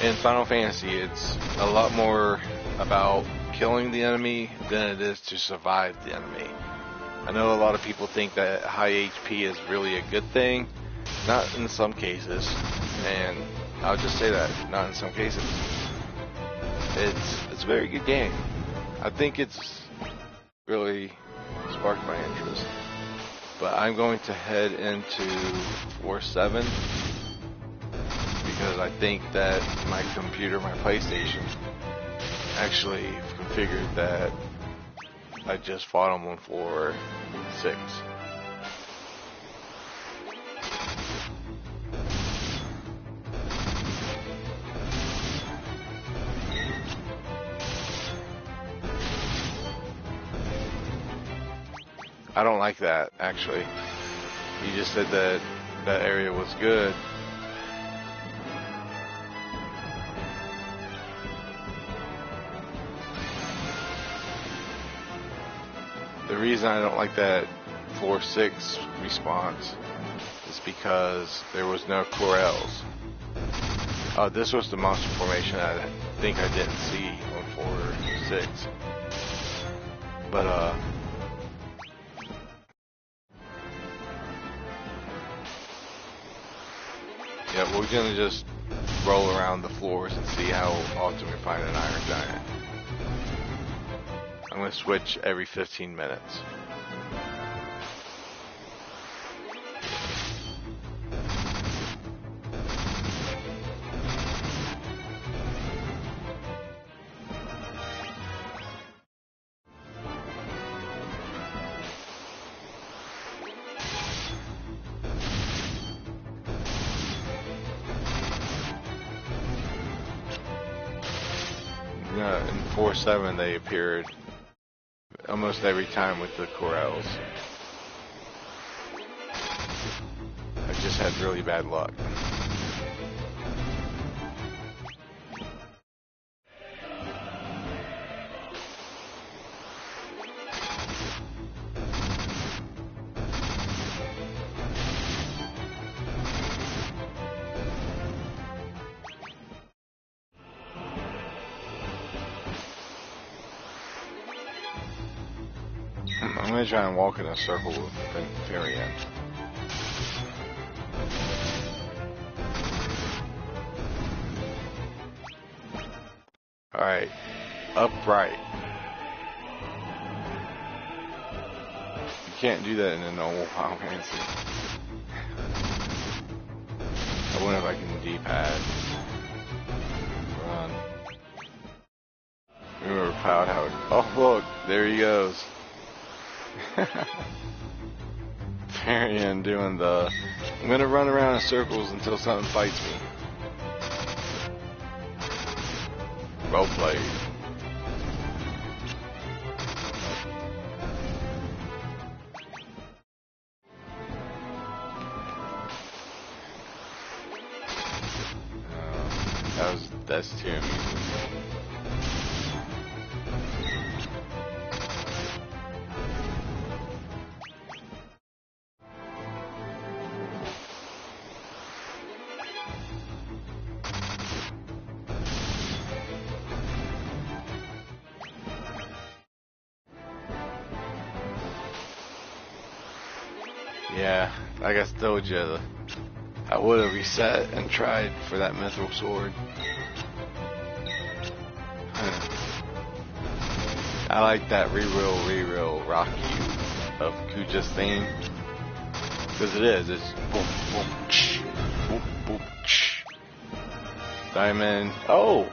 In Final Fantasy, it's a lot more about killing the enemy than it is to survive the enemy. I know a lot of people think that high HP is really a good thing. Not in some cases. And I'll just say that, not in some cases. It's a very good game. I think it's really sparked my interest. But I'm going to head into 4.7 because I think that my computer, my PlayStation, actually configured that I just fought on 1.4.6. I don't like that, actually. You just said that that area was good. The reason I don't like that 4.6 response is is because there was no Corels. This was the monster formation I think I didn't see on 4-6. But yeah, we're gonna just roll around the floors and see how often we find an Iron Giant. I'm gonna switch every 15 minutes. In 4-7 they appeared almost every time with the Corels. I just had really bad luck. I'm gonna try and walk in a circle with Firion. Alright, upright. You can't do that in a normal Final Fantasy. I wonder if I can D-pad. Run. Remember Cloud Howard. Oh look, there he goes. Firion doing the I'm gonna run around in circles until something fights me. Well played. That's too amusing. Yeah, like I told you, I would have reset and tried for that mithril sword. I like that re-roll rock you of Kuja's theme. Because it is, it's boom, boom, ch, boom, boom, ch. Diamond. Oh!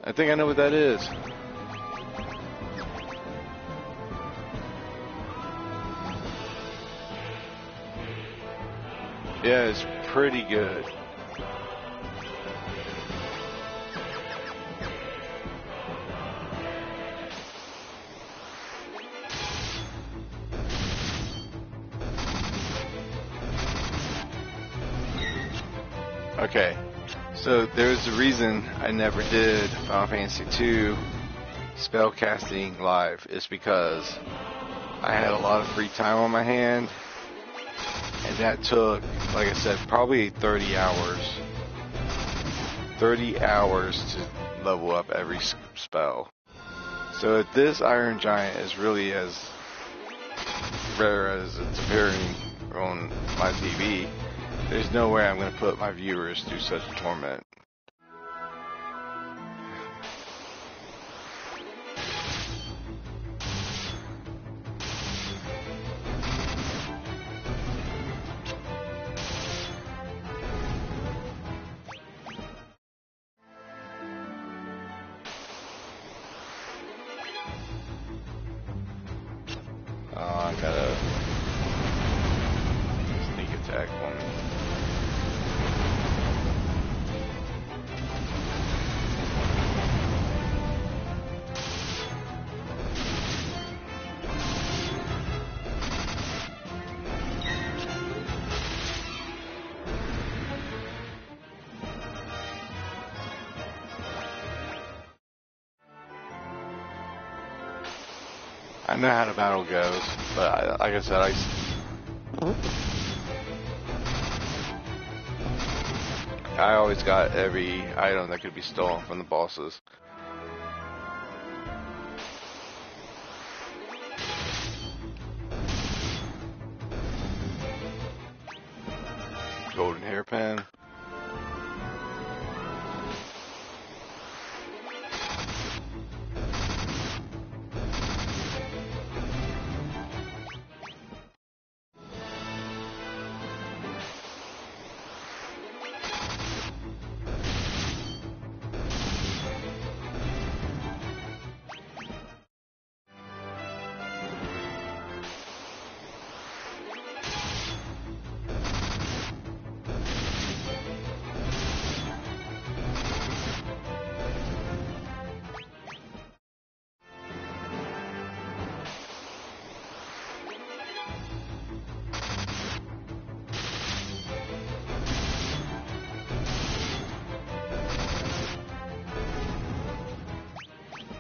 I think I know what that is. Yeah, it's pretty good. Okay, so there's a reason I never did Final Fantasy II spellcasting live. It's because I had a lot of free time on my hand, and that took, like I said, probably 30 hours. 30 hours to level up every spell. So if this Iron Giant is really as rare as it's appearing on my TV, there's no way I'm going to put my viewers through such torment. Oh, I got a sneak attack one. I know how the battle goes, but like I said, I always got every item that could be stolen from the bosses. Golden hairpin.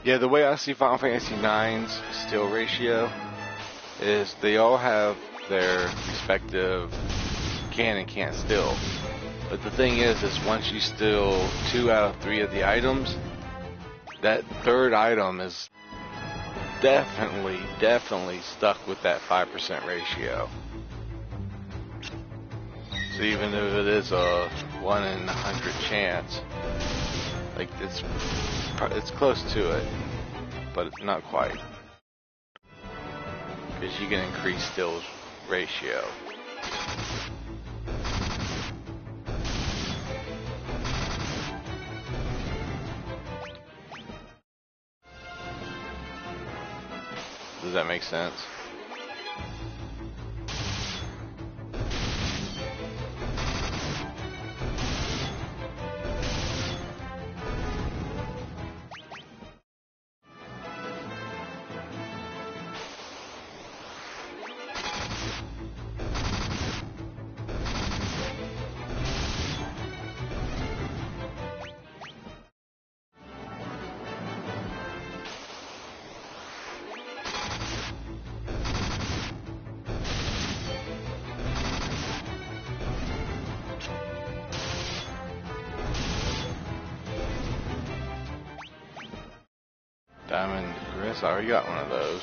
Yeah, the way I see Final Fantasy IX's steal ratio is they all have their respective can and can't steal. But the thing is once you steal 2 out of 3 of the items, that third item is definitely stuck with that 5% ratio. So even if it is a 1 in 100 chance, like it's close to it, but not quite, because you can increase steal's ratio. Does that make sense? Diamond Chris, I already got one of those.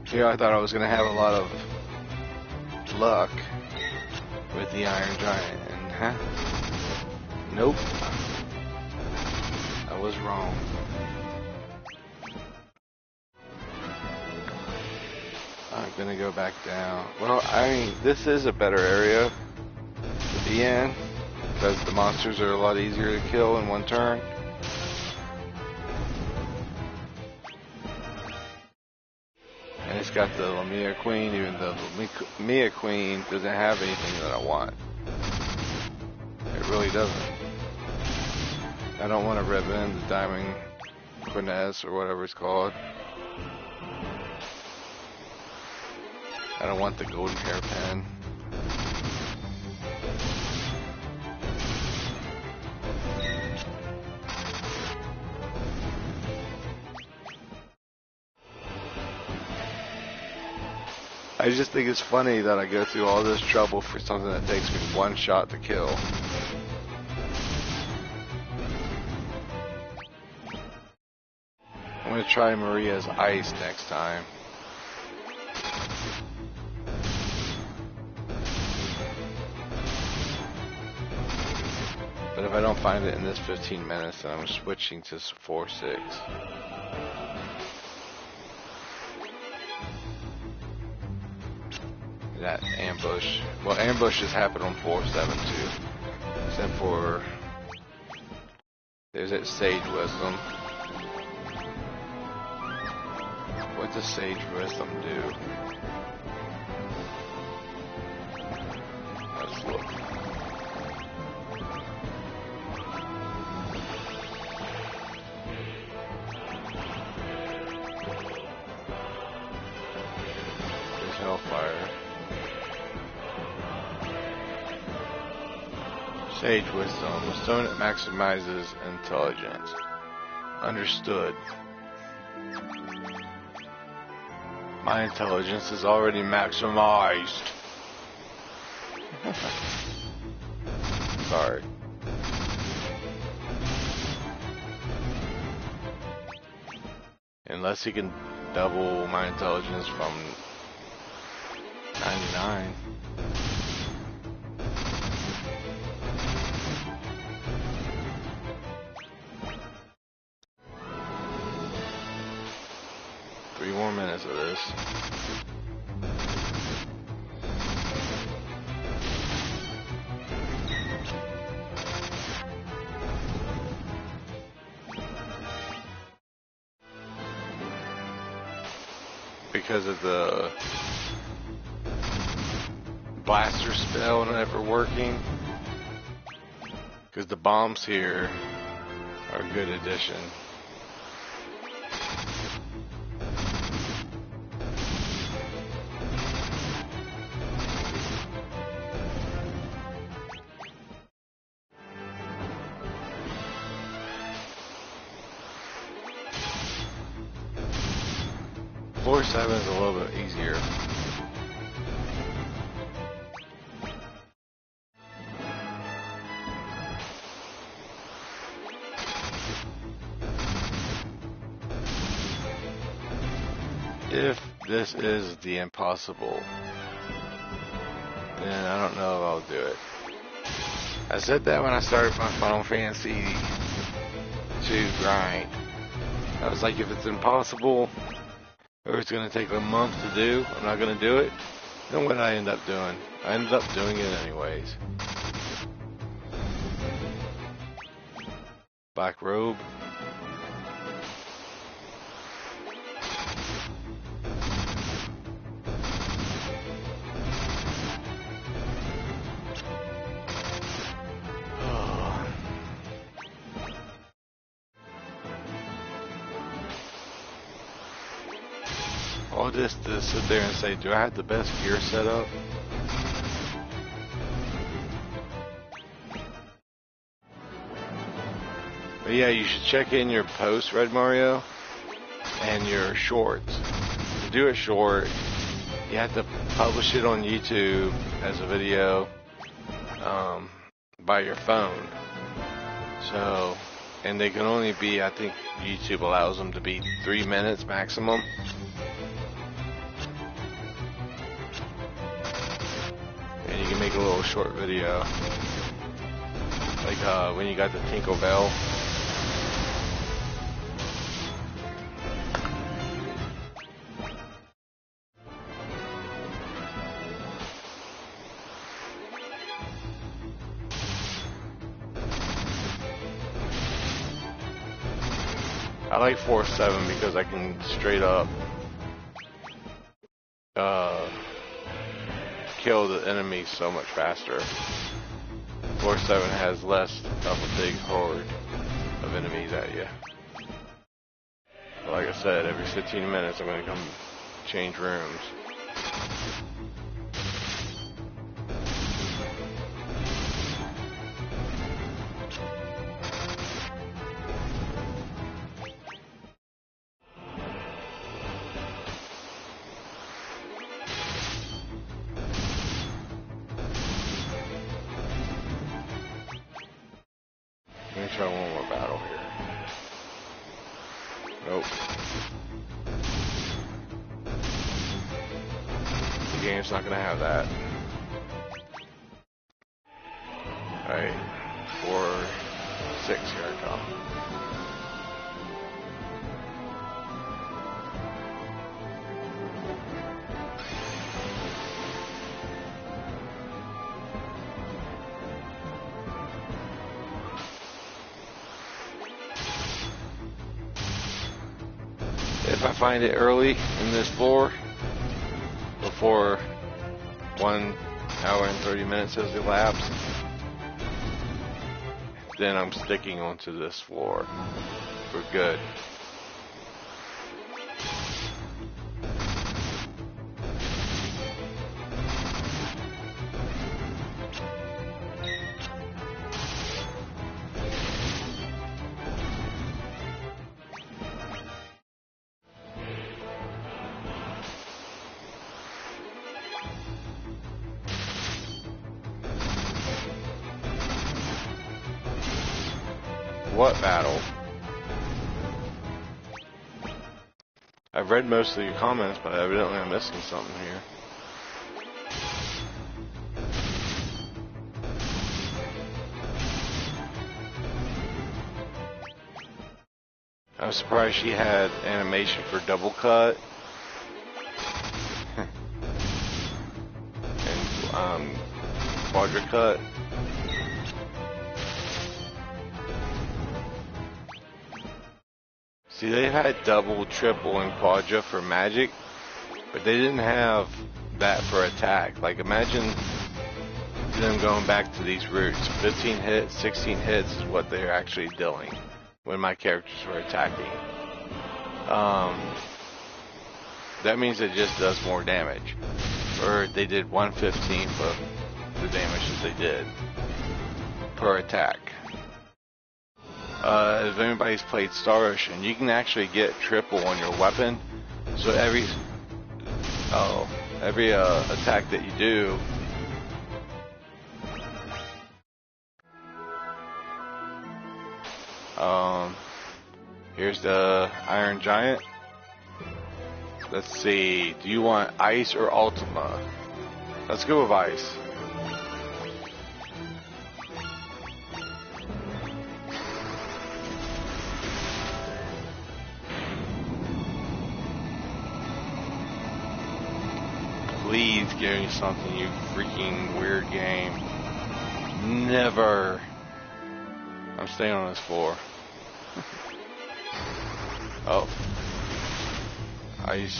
Here I thought I was going to have a lot of luck with the Iron Giant, and nope, I was wrong. I'm gonna go back down. Well, I mean, this is a better area to be in, because the monsters are a lot easier to kill in one turn. And it's got the Lamia Queen, even though the Lamia Queen doesn't have anything that I want. It really doesn't. I don't want to rev in the Diamond Quiness or whatever it's called. I don't want the golden hairpin. I just think it's funny that I go through all this trouble for something that takes me one shot to kill. I'm going to try Maria's ice next time. But if I don't find it in this 15 minutes, then I'm switching to 4-6. That ambush. Well, ambushes happen on 4-7 too. Except for there's that Sage Wisdom. What does Sage Wisdom do? Let's look. There's Hellfire. Sage wisdom. A stone that maximizes intelligence. Understood. My intelligence is already maximized. Sorry. Unless he can double my intelligence from 99. Three more minutes of this. Because of the blaster spell never working. Because the bombs here are a good addition. Floor 7 is a little bit easier. If this is the impossible, then I don't know if I'll do it. I said that when I started my Final Fantasy 2 grind. I was like, if it's impossible, or it's going to take a month to do, I'm not going to do it. Then what did I end up doing? I ended up doing it anyways. Black robe. All this to sit there and say, do I have the best gear set up? But yeah, you should check in your posts, Red Mario, and your shorts. To do a short, you have to publish it on YouTube as a video by your phone. So, and they can only be, I think YouTube allows them to be 3 minutes maximum. And you can make a little short video. Like when you got the Tinkle Bell. I like 4-7 because I can straight up kill the enemy so much faster. 4-7 has less of a big horde of enemies at you. But like I said, every 15 minutes I'm going to come change rooms. Let me try one more battle here. Nope. The game's not gonna have that. Alright. 4-6, here I come. If I find it early in this floor, before 1 hour and 30 minutes has elapsed, then I'm sticking onto this floor for good. what battle? I've read most of your comments, but evidently I'm missing something here. I'm surprised she had animation for double cut. And quadra cut. See, they had double, triple, and quadra for magic, but they didn't have that for attack. Like, imagine them going back to these routes. 15 hits, 16 hits is what they're actually doing when my characters were attacking. That means it just does more damage. Or they did 1/15 of the damage that they did per attack. If anybody's played Star Ocean, you can actually get triple on your weapon. So every attack that you do, here's the Iron Giant. Let's see, do you want Ice or Ultima? Let's go with Ice. Please give me something, you freaking weird game. Never. I'm staying on this floor. Oh. Ice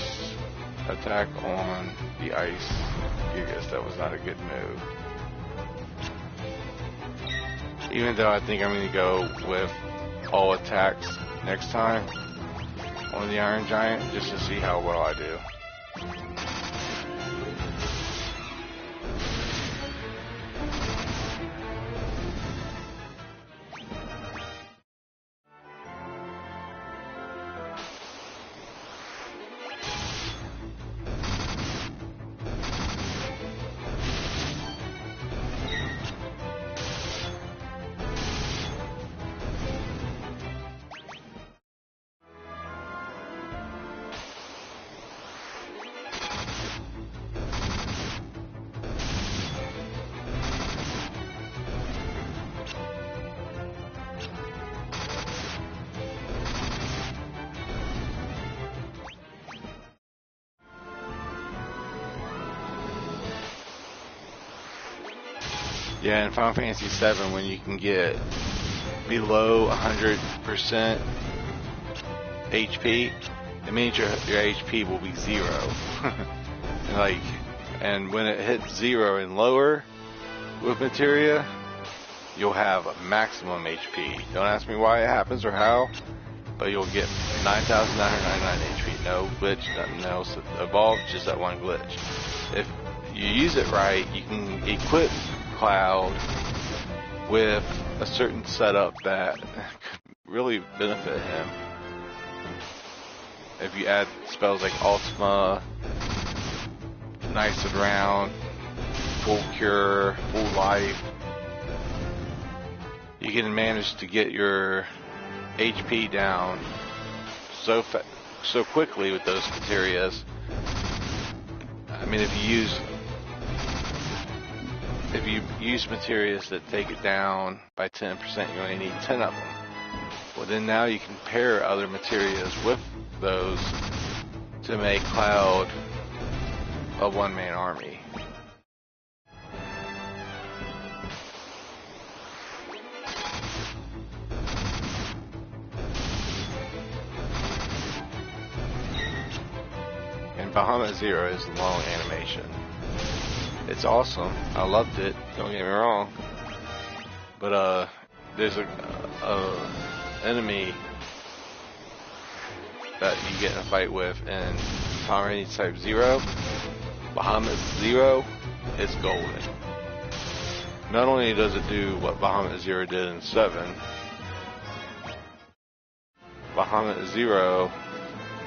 attack on the ice. I guess that was not a good move. Even though I think I'm going to go with all attacks next time on the Iron Giant, just to see how well I do. Yeah, in Final Fantasy VII, when you can get below 100% HP, it means your HP will be 0. And when it hits 0 and lower with materia, you'll have maximum HP. Don't ask me why it happens or how, but you'll get 9,999 HP. No glitch, nothing else evolved, just that one glitch. If you use it right, you can equip Cloud with a certain setup that could really benefit him. If you add spells like Ultima, Nice Around, Full Cure, Full Life, you can manage to get your HP down so quickly with those materias. I mean, if you use materials that take it down by 10%, you only need 10 of them. Well, then now you can pair other materials with those to make Cloud a one-man army. And Bahamut Zero is long animation. It's awesome. I loved it. Don't get me wrong. But there's a enemy that you get in a fight with in Power Rangers Type 0. Bahamut Zero is golden. Not only does it do what Bahamut Zero did in 7, Bahamut Zero,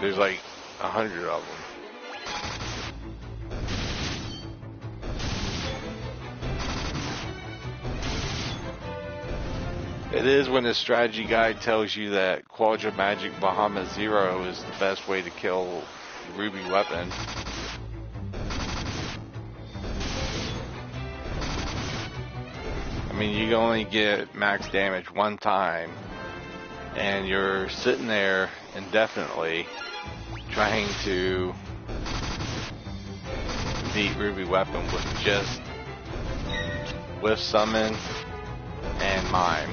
there's like 100 of them. It is when the strategy guide tells you that Quadra Magic Bahamut Zero is the best way to kill Ruby weapon. I mean, you can only get max damage one time, and you're sitting there indefinitely trying to beat Ruby weapon with just Whiff Summon and Mime.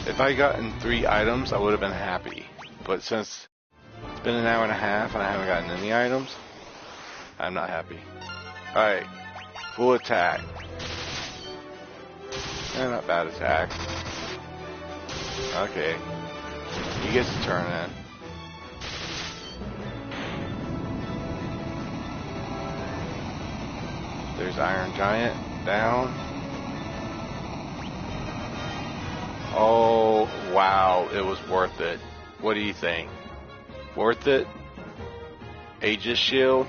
If I gotten 3 items, I would have been happy. But since it's been an hour and a half and I haven't gotten any items, I'm not happy. Alright, full attack. Not bad attack. Okay, he gets a turn in. There's Iron Giant down. Oh, wow, it was worth it. What do you think? Worth it? Aegis Shield?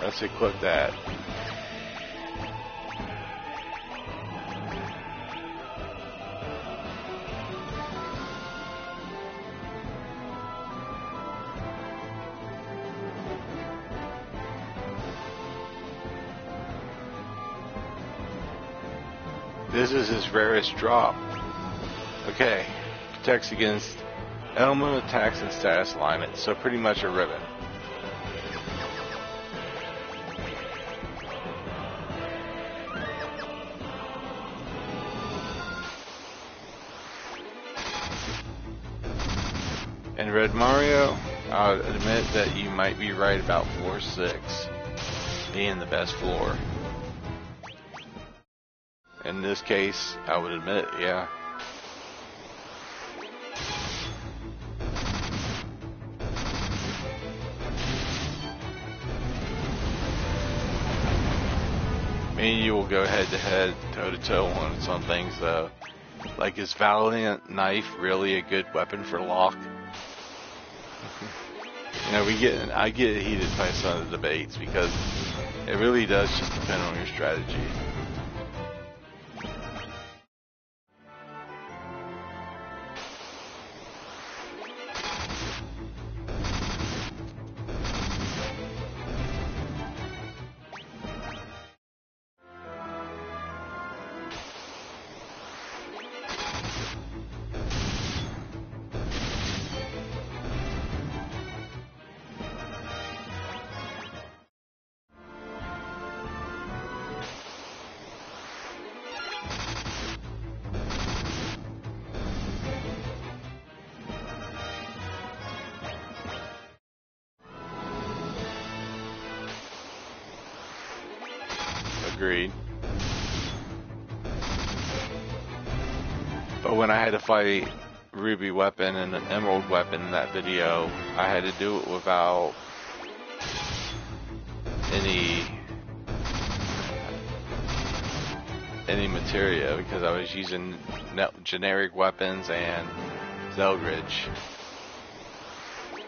Let's equip that. This is his rarest drop. Okay, protects against element attacks and status alignment, so pretty much a ribbon. And Red Mario, I'll admit that you might be right about floor 6 being the best floor. In this case, I would admit, yeah. Me and you will go head to head, toe to toe on some things though. Like, is Valiant Knife really a good weapon for Locke? You know, I get heated by some of the debates because it really does just depend on your strategy. Agreed. But when I had to fight Ruby weapon and an Emerald weapon in that video, I had to do it without any materia because I was using generic weapons and Zeldritch,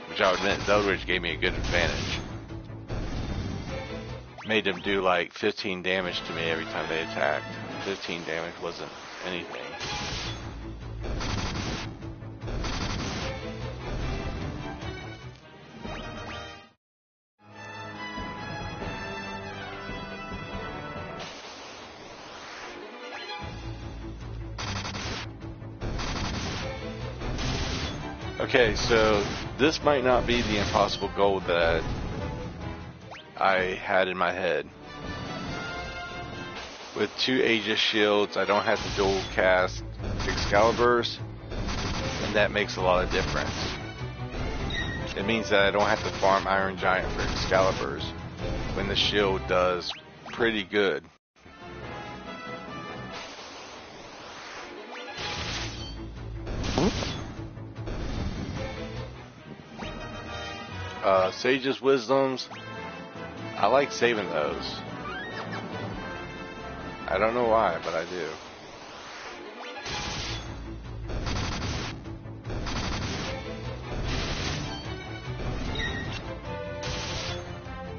which I would admit Zeldritch gave me a good advantage. Made them do like 15 damage to me every time they attacked. 15 damage wasn't anything. Okay, so this might not be the impossible goal that I had in my head. With 2 Aegis shields, I don't have to dual cast Excaliburs, and that makes a lot of difference. It means that I don't have to farm Iron Giant for Excaliburs when the shield does pretty good. Sage's Wisdoms, I like saving those. I don't know why, but I do.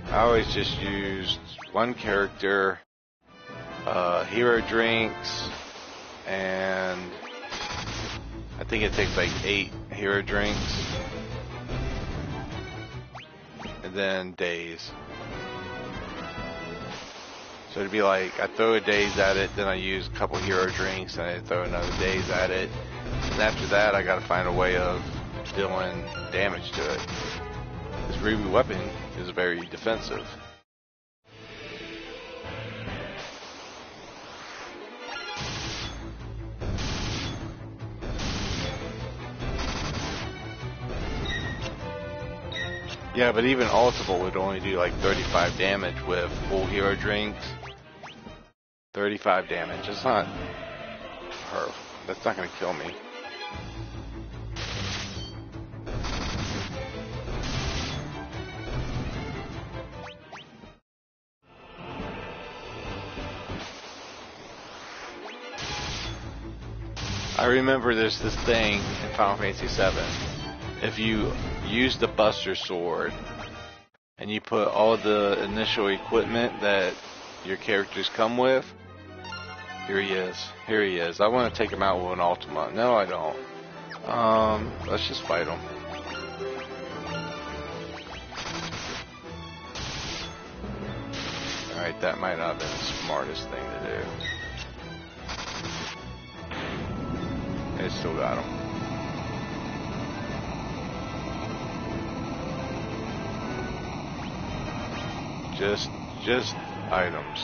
I always just used one character, hero drinks, and I think it takes like 8 hero drinks, and then days. So it'd be like, I throw a daze at it, then I use a couple hero drinks, and I throw another daze at it, and after that I gotta find a way of dealing damage to it. This Ruby weapon is very defensive. Yeah, but even Ultimate would only do like 35 damage with full hero drinks. 35 damage. It's not her. That's not gonna kill me. I remember there's this thing in Final Fantasy VII. If you use the Buster Sword and you put all the initial equipment that your characters come with, here he is. Here he is. I want to take him out with an Ultima. No, I don't. Let's just fight him. Alright, that might not have been the smartest thing to do. It still got him. Just items.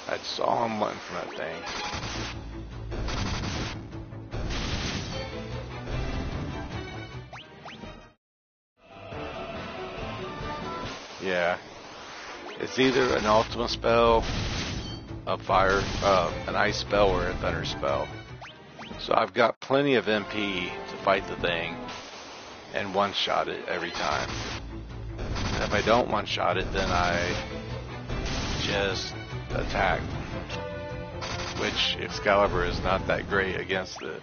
That's all I'm wanting from that thing. Yeah. It's either an Ultima spell, a fire, an ice spell, or a thunder spell. So I've got plenty of MP to fight the thing and one-shot it every time. And if I don't one-shot it, then I just attack. Which, Excalibur is not that great against it.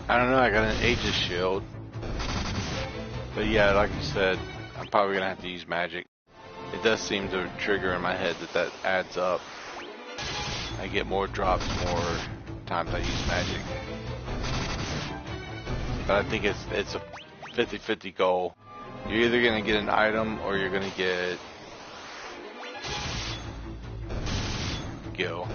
I don't know, I got an Aegis shield. But yeah, like you said, I'm probably going to have to use magic. It does seem to trigger in my head that adds up. I get more drops more times I use magic. But I think it's a 50-50 goal. You're either going to get an item or you're going to get Gil.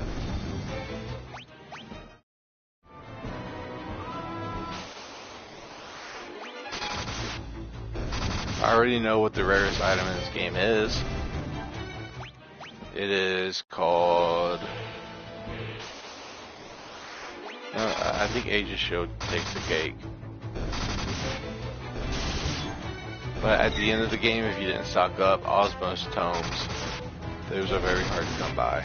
I already know what the rarest item in this game is. It is called... No, I think Aegis Shield takes the cake. But at the end of the game, if you didn't stock up Osmos Tomes, those are very hard to come by.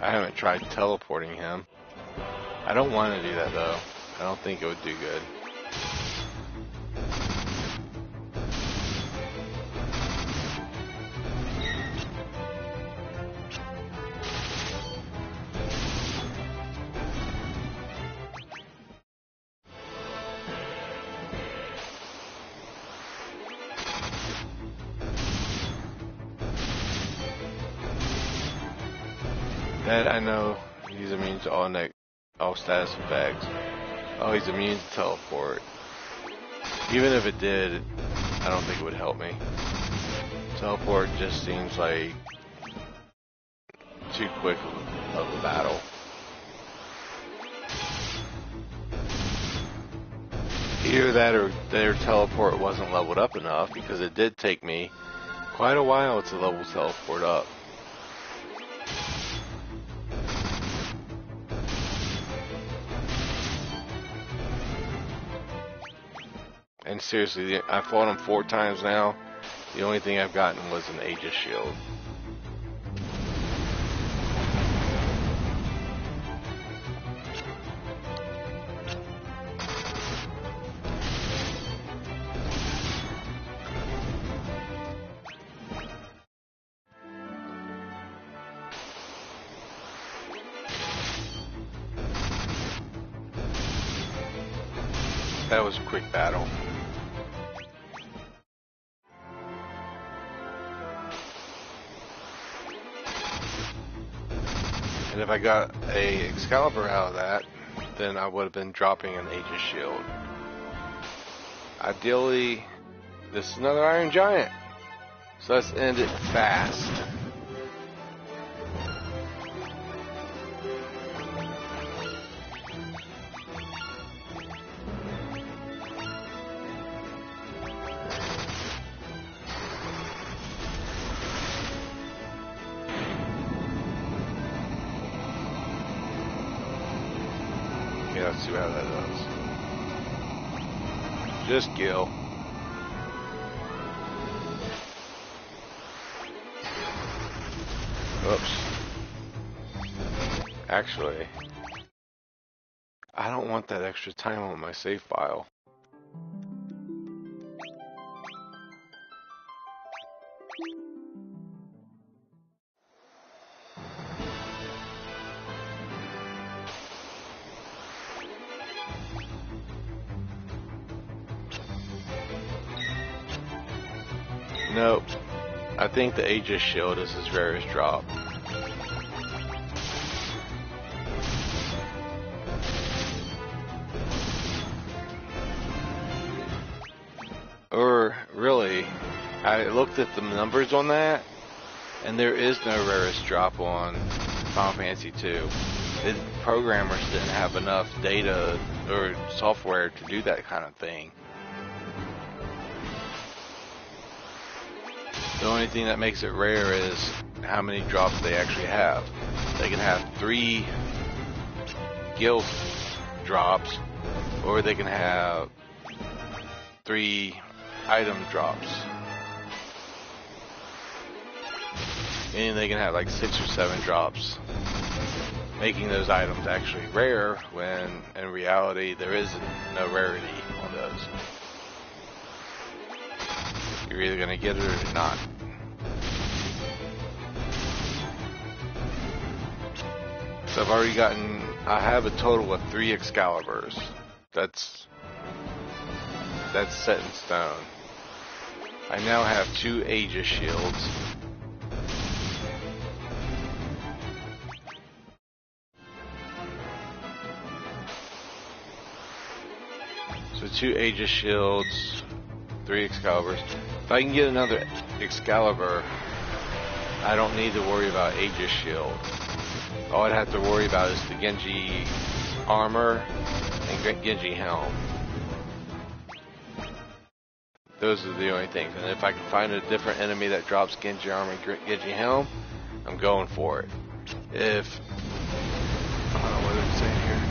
I haven't tried teleporting him. I don't want to do that though. I don't think it would do good. That I know he's immune to all status effects. Oh, he's immune to teleport. Even if it did, I don't think it would help me. Teleport just seems like too quick of a battle. Either that or their teleport wasn't leveled up enough, because it did take me quite a while to level teleport up. And seriously, I fought him 4 times now. The only thing I've gotten was an Aegis shield. That was a quick battle. And if I got a Excalibur out of that, then I would have been dropping an Aegis shield. Ideally, this is another Iron Giant. So let's end it fast. Let's see how that does. Just Gil. Oops. Actually, I don't want that extra time on my save file. Nope. I think the Aegis shield is his rarest drop. Or really, I looked at the numbers on that, and there is no rarest drop on Final Fantasy II. The programmers didn't have enough data or software to do that kind of thing. The only thing that makes it rare is how many drops they actually have. They can have 3 guild drops, or they can have 3 item drops. Meaning they can have like 6 or 7 drops, making those items actually rare, when in reality there is no rarity on those. You're either going to get it or you're not. So I've already gotten, I have a total of 3 Excaliburs. That's set in stone. I now have 2 Aegis shields. So 2 Aegis shields, 3 Excaliburs. If I can get another Excalibur, I don't need to worry about Aegis shield. All I'd have to worry about is the Genji armor and Genji helm. Those are the only things. And if I can find a different enemy that drops Genji armor and Genji helm, I'm going for it. If what did it say here?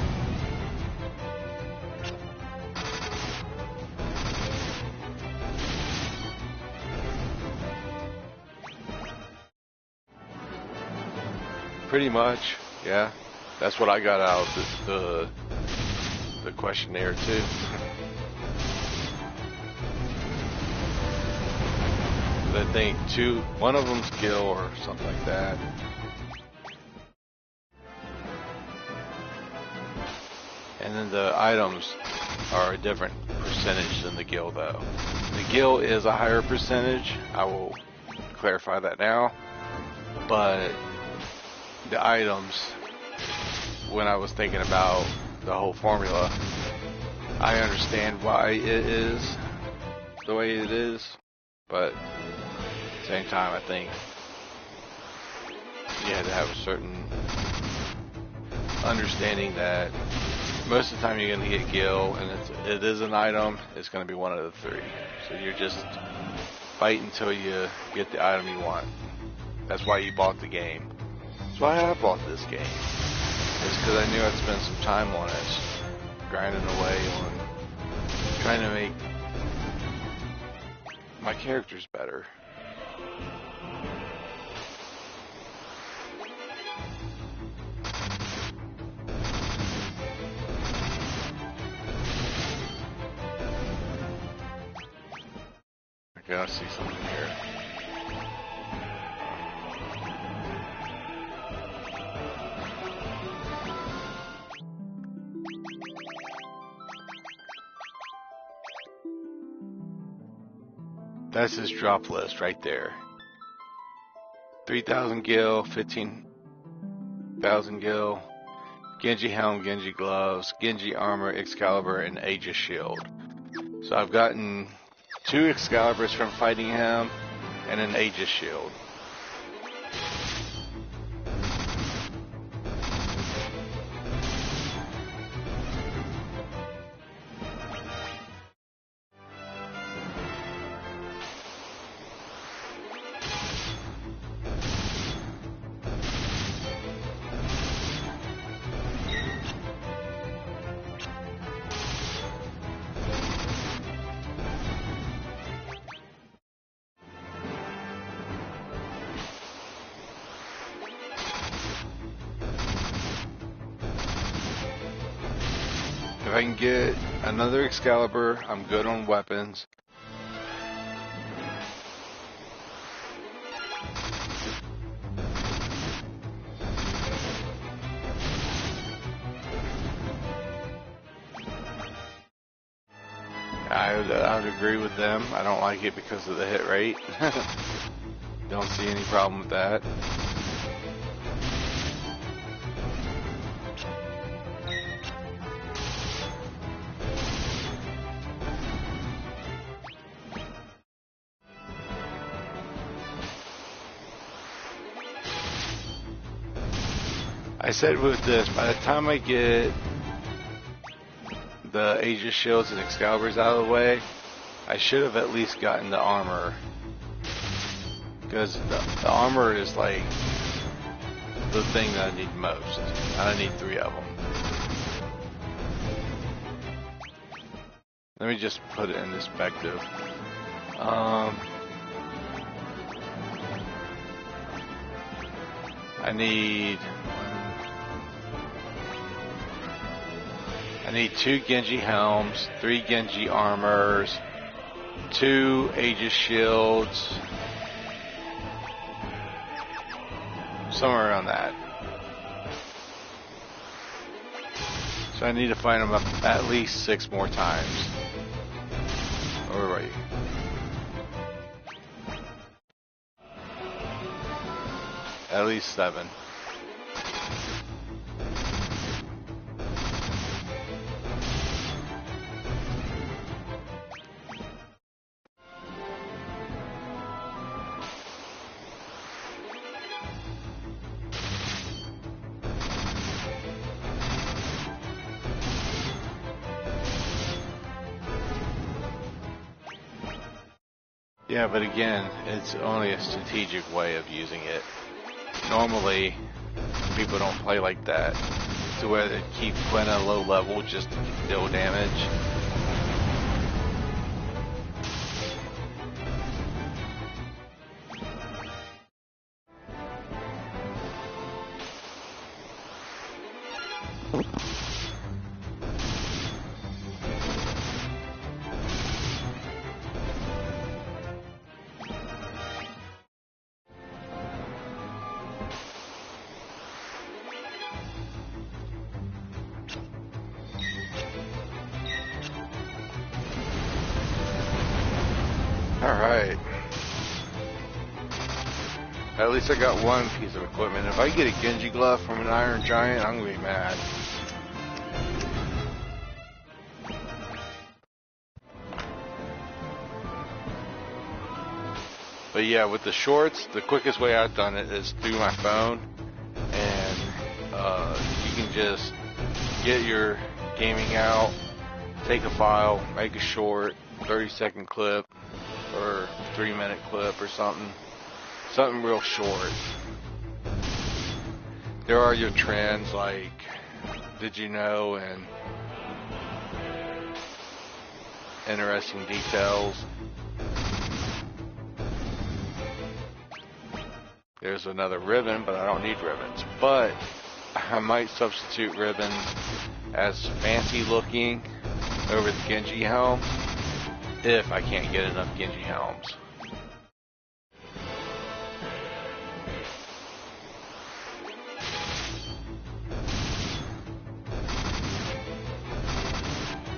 Pretty much, yeah. That's what I got out of the questionnaire too. I think one of them's Gil or something like that. And then the items are a different percentage than the Gil though. The Gil is a higher percentage. I will clarify that now. But the items, when I was thinking about the whole formula, I understand why it is the way it is, but at the same time I think you had to have a certain understanding that most of the time you're going to get Gil, and it is an item. It's going to be one of the three. So you're just fight until you get the item you want. That's why you bought the game. That's why I bought this game. It's because I knew I'd spend some time on it, grinding away on trying to make my characters better. Okay, I see something here. That's his drop list right there. 3,000 gil, 15,000 gil, Genji helm, Genji gloves, Genji armor, Excalibur, and Aegis shield. So I've gotten 2 Excaliburs from fighting him and an Aegis shield. If I can get another Excalibur, I'm good on weapons. I would agree with them. I don't like it because of the hit rate. Don't see any problem with that. I said with this, by the time I get the Aegis shields and Excaliburs out of the way, I should have at least gotten the armor. Because the armor is like the thing that I need most. And I need 3 of them. Let me just put it in perspective. I need 2 Genji helms, 3 Genji armors, 2 Aegis shields, somewhere around that. So I need to find them up at least 6 more times. Where are you? At least 7. Yeah, but again, it's only a strategic way of using it. Normally, people don't play like that, to where they keep Quinn at a low level just to deal damage. Alright. At least I got one piece of equipment. If I get a Genji glove from an Iron Giant, I'm gonna be mad. But yeah, with the shorts, the quickest way I've done it is through my phone. And you can just get your gaming out, take a file, make a short 30-second clip or 3-minute clip or something real short. There are your trends like did you know and interesting details. There's another ribbon, but I don't need ribbons. But I might substitute ribbons as fancy looking over the Genji helm if I can't get enough Genji helms.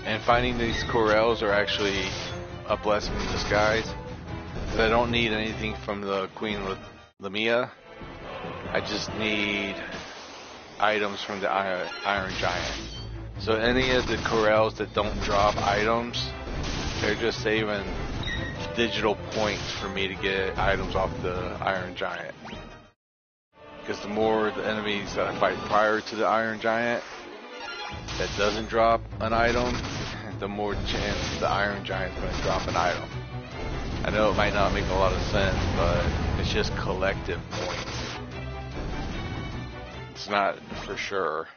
And finding these Corels are actually a blessing in disguise. Because I don't need anything from the Queen Lamia. I just need items from the Iron Giant. So any of the Corels that don't drop items, they're just saving digital points for me to get items off the Iron Giant. Because the more the enemies that I fight prior to the Iron Giant that doesn't drop an item, the more chance the Iron Giant is going to drop an item. I know it might not make a lot of sense, but it's just collective points. It's not for sure.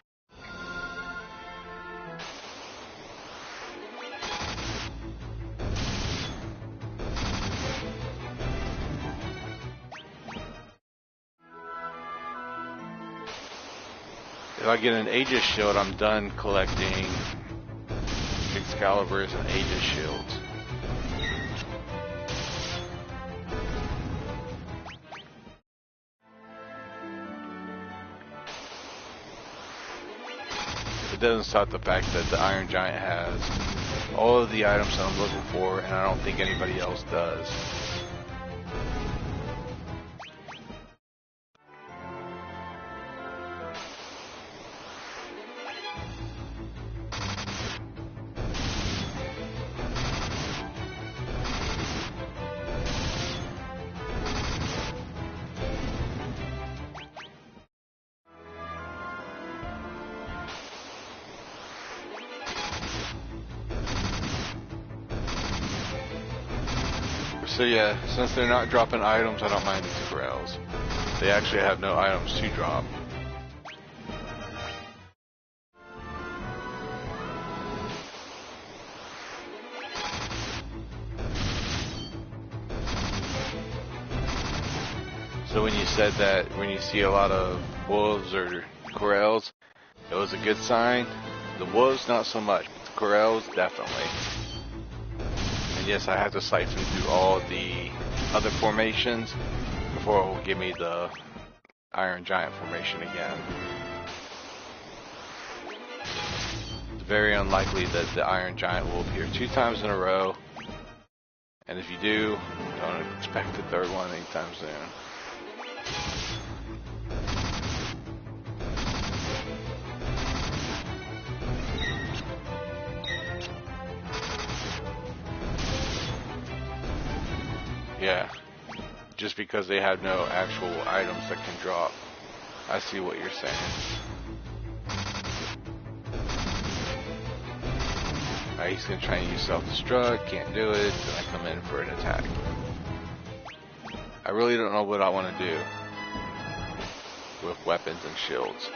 If I get an Aegis shield, I'm done collecting Excaliburs and Aegis shields. It doesn't stop the fact that the Iron Giant has all of the items that I'm looking for, and I don't think anybody else does. So yeah, since they're not dropping items, I don't mind these Corels. They actually have no items to drop. So when you said that when you see a lot of wolves or Corels, it was a good sign. The wolves not so much, but the Corels definitely. And yes, I have to siphon through all the other formations before it will give me the Iron Giant formation again. It's very unlikely that the Iron Giant will appear 2 times in a row. And if you do, don't expect the 3rd one anytime soon. Yeah, just because they have no actual items that can drop. I see what you're saying. Alright, he's gonna try and use self-destruct, can't do it, then I come in for an attack. I really don't know what I want to do with weapons and shields.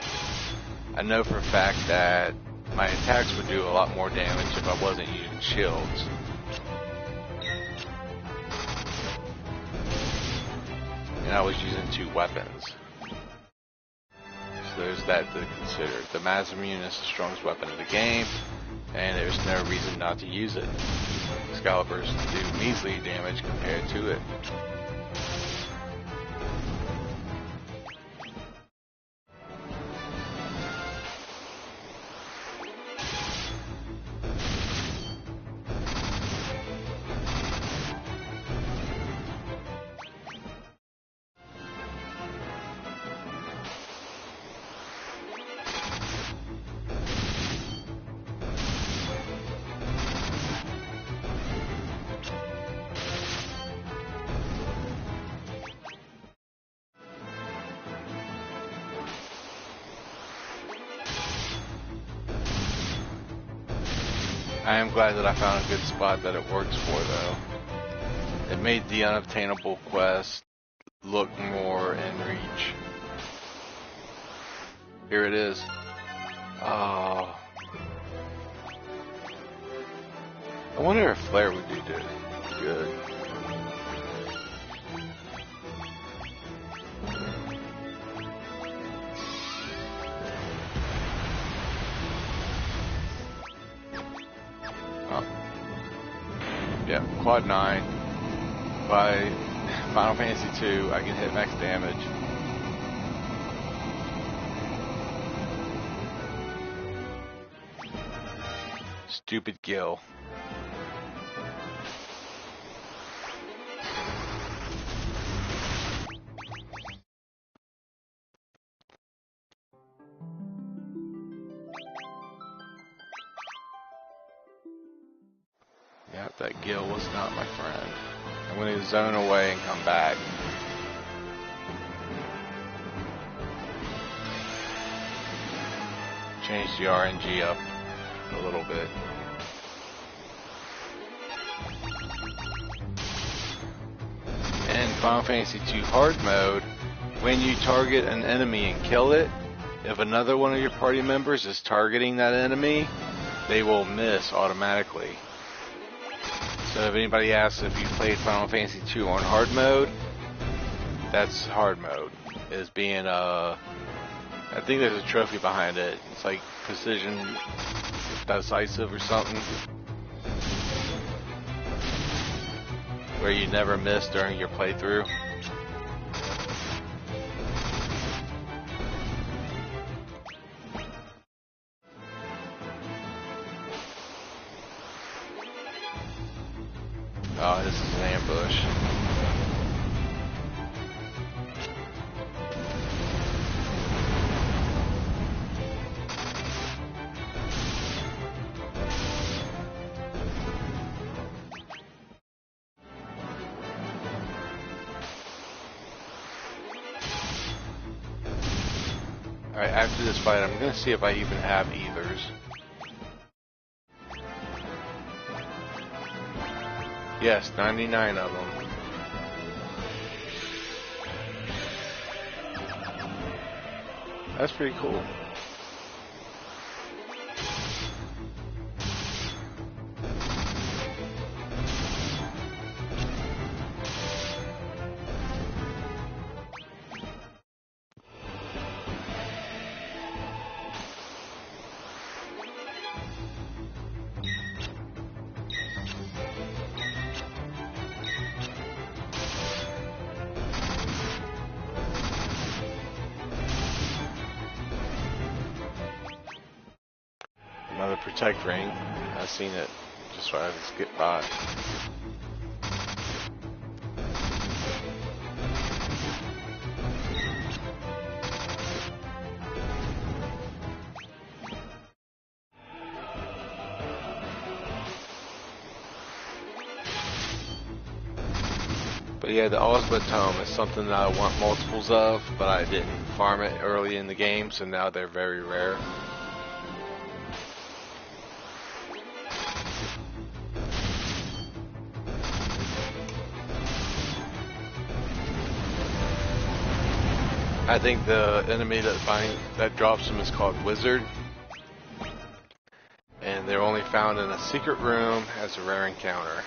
I know for a fact that my attacks would do a lot more damage if I wasn't using shields. And I was using 2 weapons. So there's that to consider. The Masamune is the strongest weapon in the game, and there's no reason not to use it. Excaliburs do measly damage compared to it. I am glad that I found a good spot that it works for, though. It made the unobtainable quest look more in reach. Here it is. Oh. I wonder if Flare would do good. Oh. Yeah, Quad 9. By Final Fantasy 2, I can hit max damage. Stupid Gil. Yeah, that Gil was not my friend. I'm going to zone away and come back. Change the RNG up a little bit. In Final Fantasy II Hard Mode, when you target an enemy and kill it, if another one of your party members is targeting that enemy, they will miss automatically. So if anybody asks if you played Final Fantasy II on hard mode, that's hard mode. Is being I think there's a trophy behind it. It's like precision decisive or something, where you never miss during your playthrough. Oh, this is an ambush. Alright, after this fight, I'm gonna see if I even have ethers. Yes, 99 of them. That's pretty cool. Another protect ring. I've seen it just so I can skip by. But yeah, the Ozma Tome is something that I want multiples of, but I didn't farm it early in the game, so now they're very rare. I think the enemy that drops them is called Wizard, and they're only found in a secret room as a rare encounter.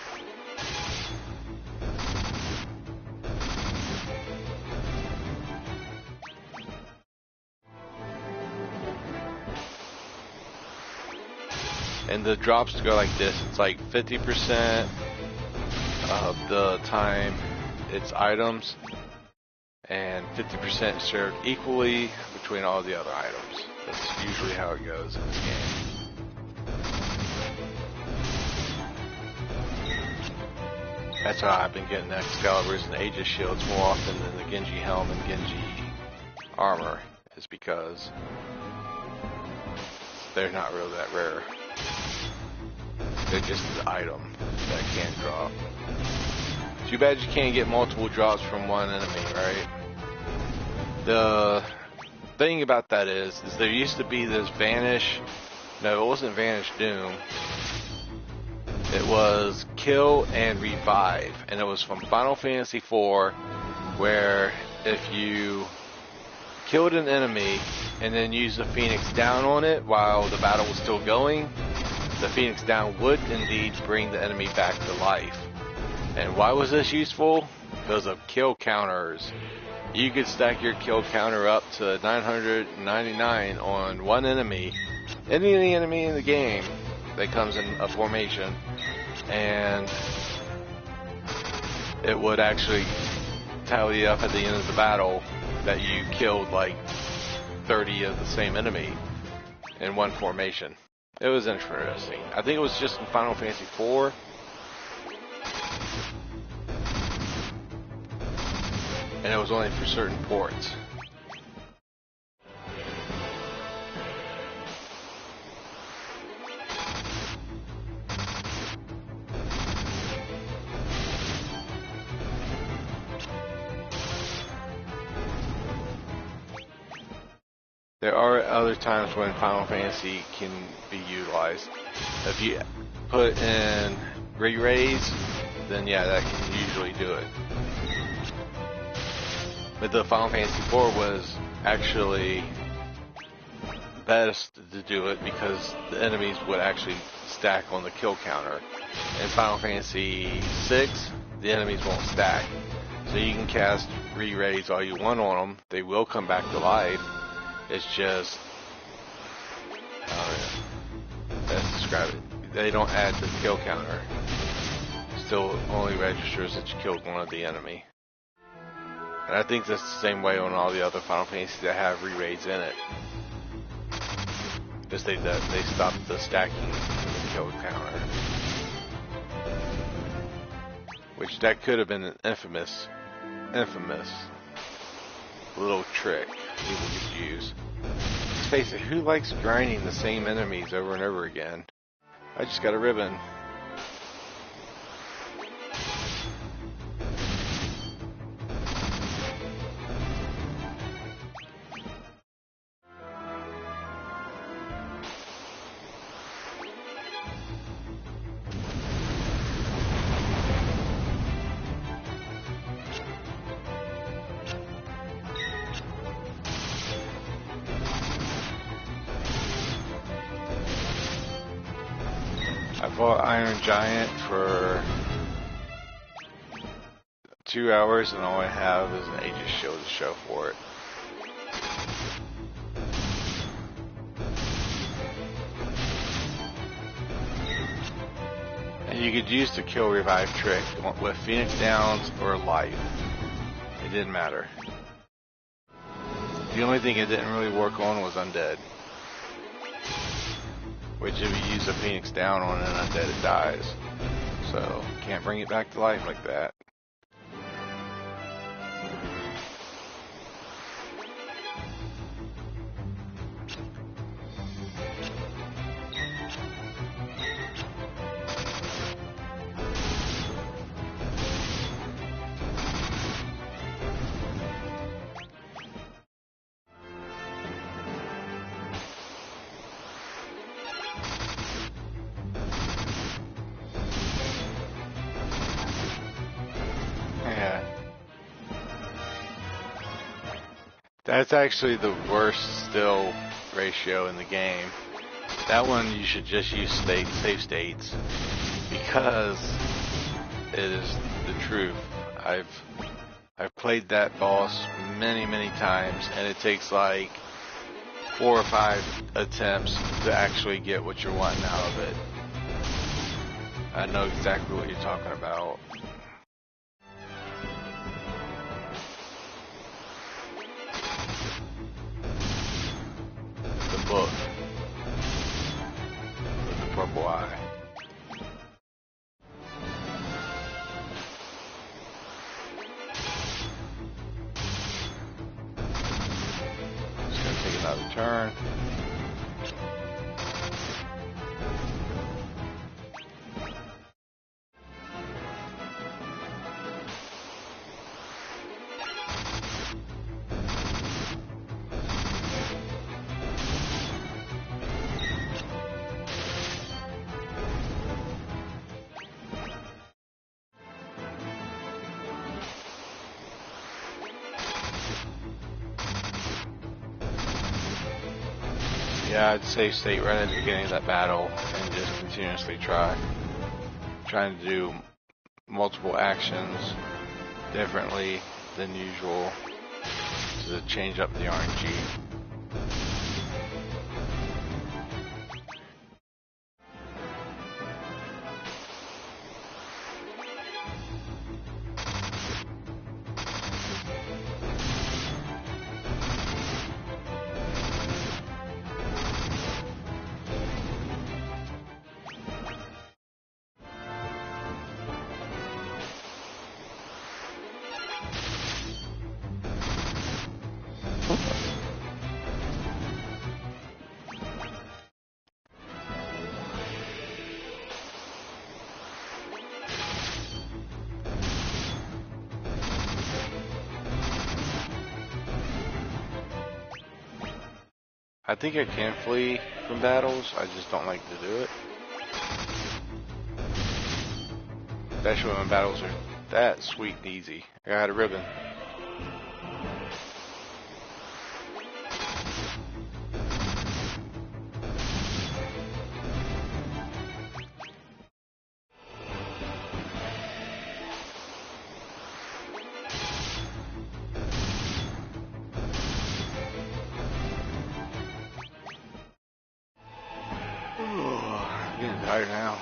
And the drops go like this. It's like 50% of the time it's items, and 50% shared equally between all the other items. That's usually how it goes in this game. That's how I've been getting Excaliburs and Aegis shields more often than the Genji helm and Genji armor, is because they're not really that rare. They're just an item that can't drop. Too bad you can't get multiple drops from one enemy, right? The thing about that is there used to be this Vanish, no, it wasn't Vanish Doom, It was kill and revive, and it was from Final Fantasy IV, where if you killed an enemy and then used the Phoenix Down on it while the battle was still going, the Phoenix Down would indeed bring the enemy back to life. And why was this useful? Because of kill counters. You could stack your kill counter up to 999 on one enemy, any enemy in the game that comes in a formation, and it would actually tally up at the end of the battle that you killed like 30 of the same enemy in one formation. It was interesting. I think it was just in Final Fantasy IV. And it was only for certain ports. There are other times when Final Fantasy can be utilized. If you put in re-raise, then yeah, that can usually do it. But the Final Fantasy IV was actually best to do it because the enemies would actually stack on the kill counter. In Final Fantasy VI, the enemies won't stack. So you can cast re-raise all you want on them. They will come back to life. It's just, I don't know, let's describe it. They don't add the kill counter. Still only registers that you killed one of the enemy. And I think that's the same way on all the other Final Fantasies that have re-raids in it. Just they stopped the stacking the kill counter. Which that could have been an infamous little trick people could use. Let's face it, who likes grinding the same enemies over and over again? I just got a ribbon. I fought Iron Giant for 2 hours and all I have is an Aegis Shield to show for it. And you could use the kill revive trick with Phoenix Downs or life. It didn't matter. The only thing it didn't really work on was undead. Which if you use a Phoenix Down on an undead, it dies. So, can't bring it back to life like that. That's actually the worst still ratio in the game. That one you should just use save states because it is the truth. I've played that boss many times and it takes like 4 or 5 attempts to actually get what you're wanting out of it. I know exactly what you're talking about. Book with the purple eye. Just gonna take another turn. Yeah, I'd save state right at the beginning of that battle and just continuously trying to do multiple actions differently than usual to change up the RNG. I think I can flee from battles, I just don't like to do it. Especially when battles are that sweet and easy. I got a ribbon. I'm getting tired now.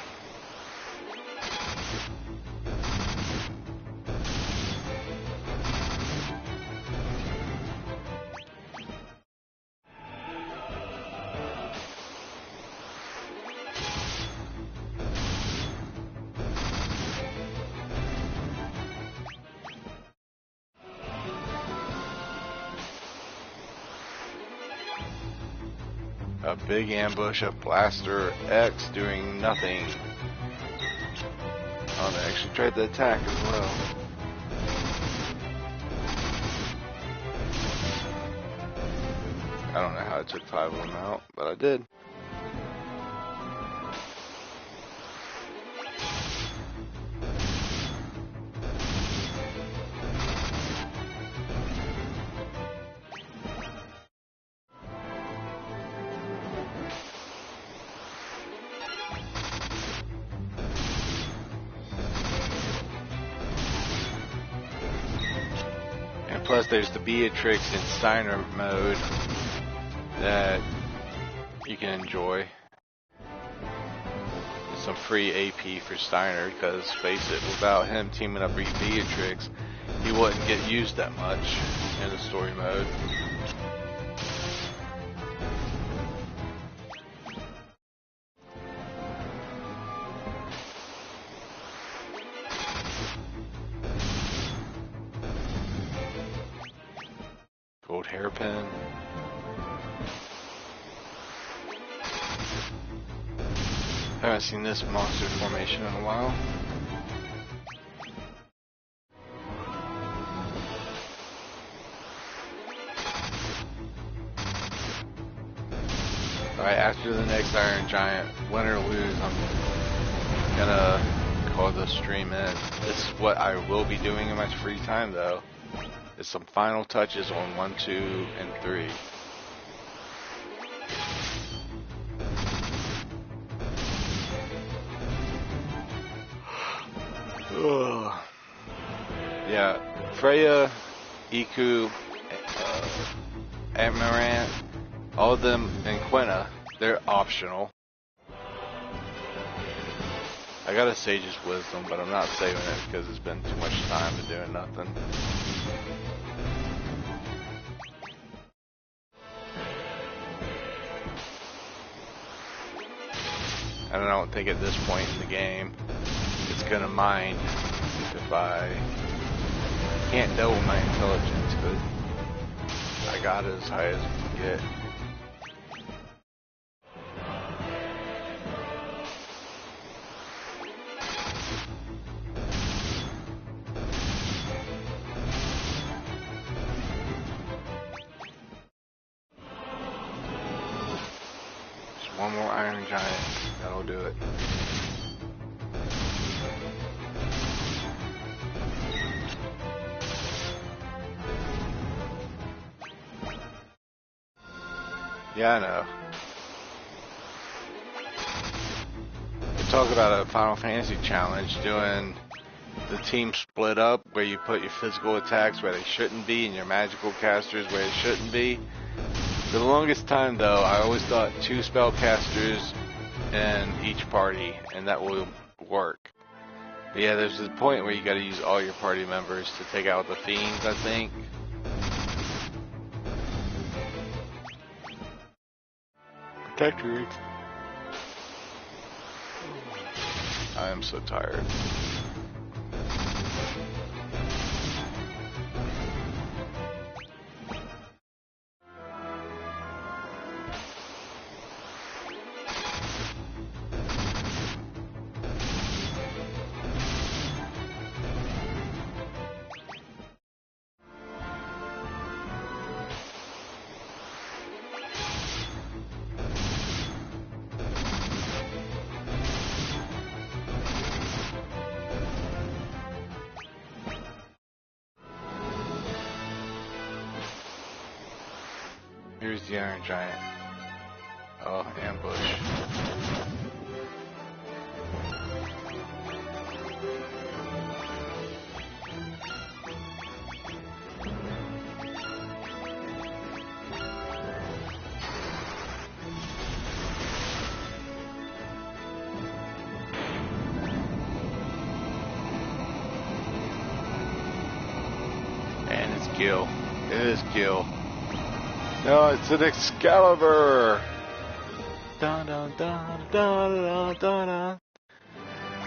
A big ambush of Blaster X doing nothing. Oh, they actually tried to attack as well. I don't know how I took 5 of them out, but I did. Plus, there's the Beatrix and Steiner mode that you can enjoy. Some free AP for Steiner, because face it, without him teaming up with Beatrix, he wouldn't get used that much in the story mode. Gold hairpin. Haven't seen this monster formation in a while. Alright, after the next Iron Giant, win or lose, I'm gonna call the stream in. This is what I will be doing in my free time though. Is some final touches on 1, 2, and 3. Ugh. Yeah, Freya, Iku, Amaranth, all of them, and Quina, they're optional. I got a Sage's Wisdom, but I'm not saving it because it's been too much time to doing nothing. And I don't think at this point in the game it's gonna mind if I can't double my intelligence, but I got it as high as I can get. Just one more Iron Giant, that'll do it. Yeah, I know. talk about a Final Fantasy challenge, doing the team split up where you put your physical attacks where they shouldn't be and your magical casters where they shouldn't be. For the longest time though, I always thought 2 spellcasters in each party and that will work. But yeah, there's a point where you gotta use all your party members to take out the fiends, I think. Protector. I am so tired. Here's the Iron Giant. Oh, ambush. And it's Gil. It is Gil. No, it's an Excalibur! Dun, dun, dun, dun, dun, dun, dun.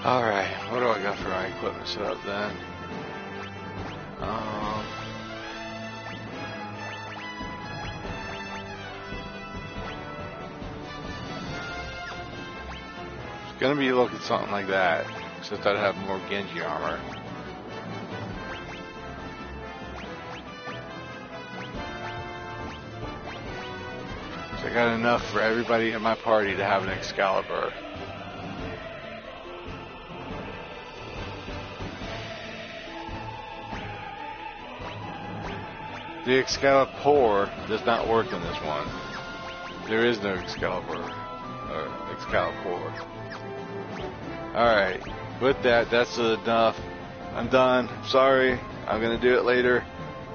Alright, what do I got for my equipment set up then? It's gonna be looking something like that, except I'd have more Genji armor. I got enough for everybody in my party to have an Excalibur. The Excalibur does not work in this one. There is no Excalibur. Or Excalibur. Alright, with that, that's enough. I'm done. Sorry. I'm going to do it later.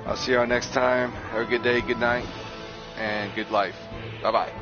I'll see y'all next time. Have a good day, good night, and good life. Bye-bye.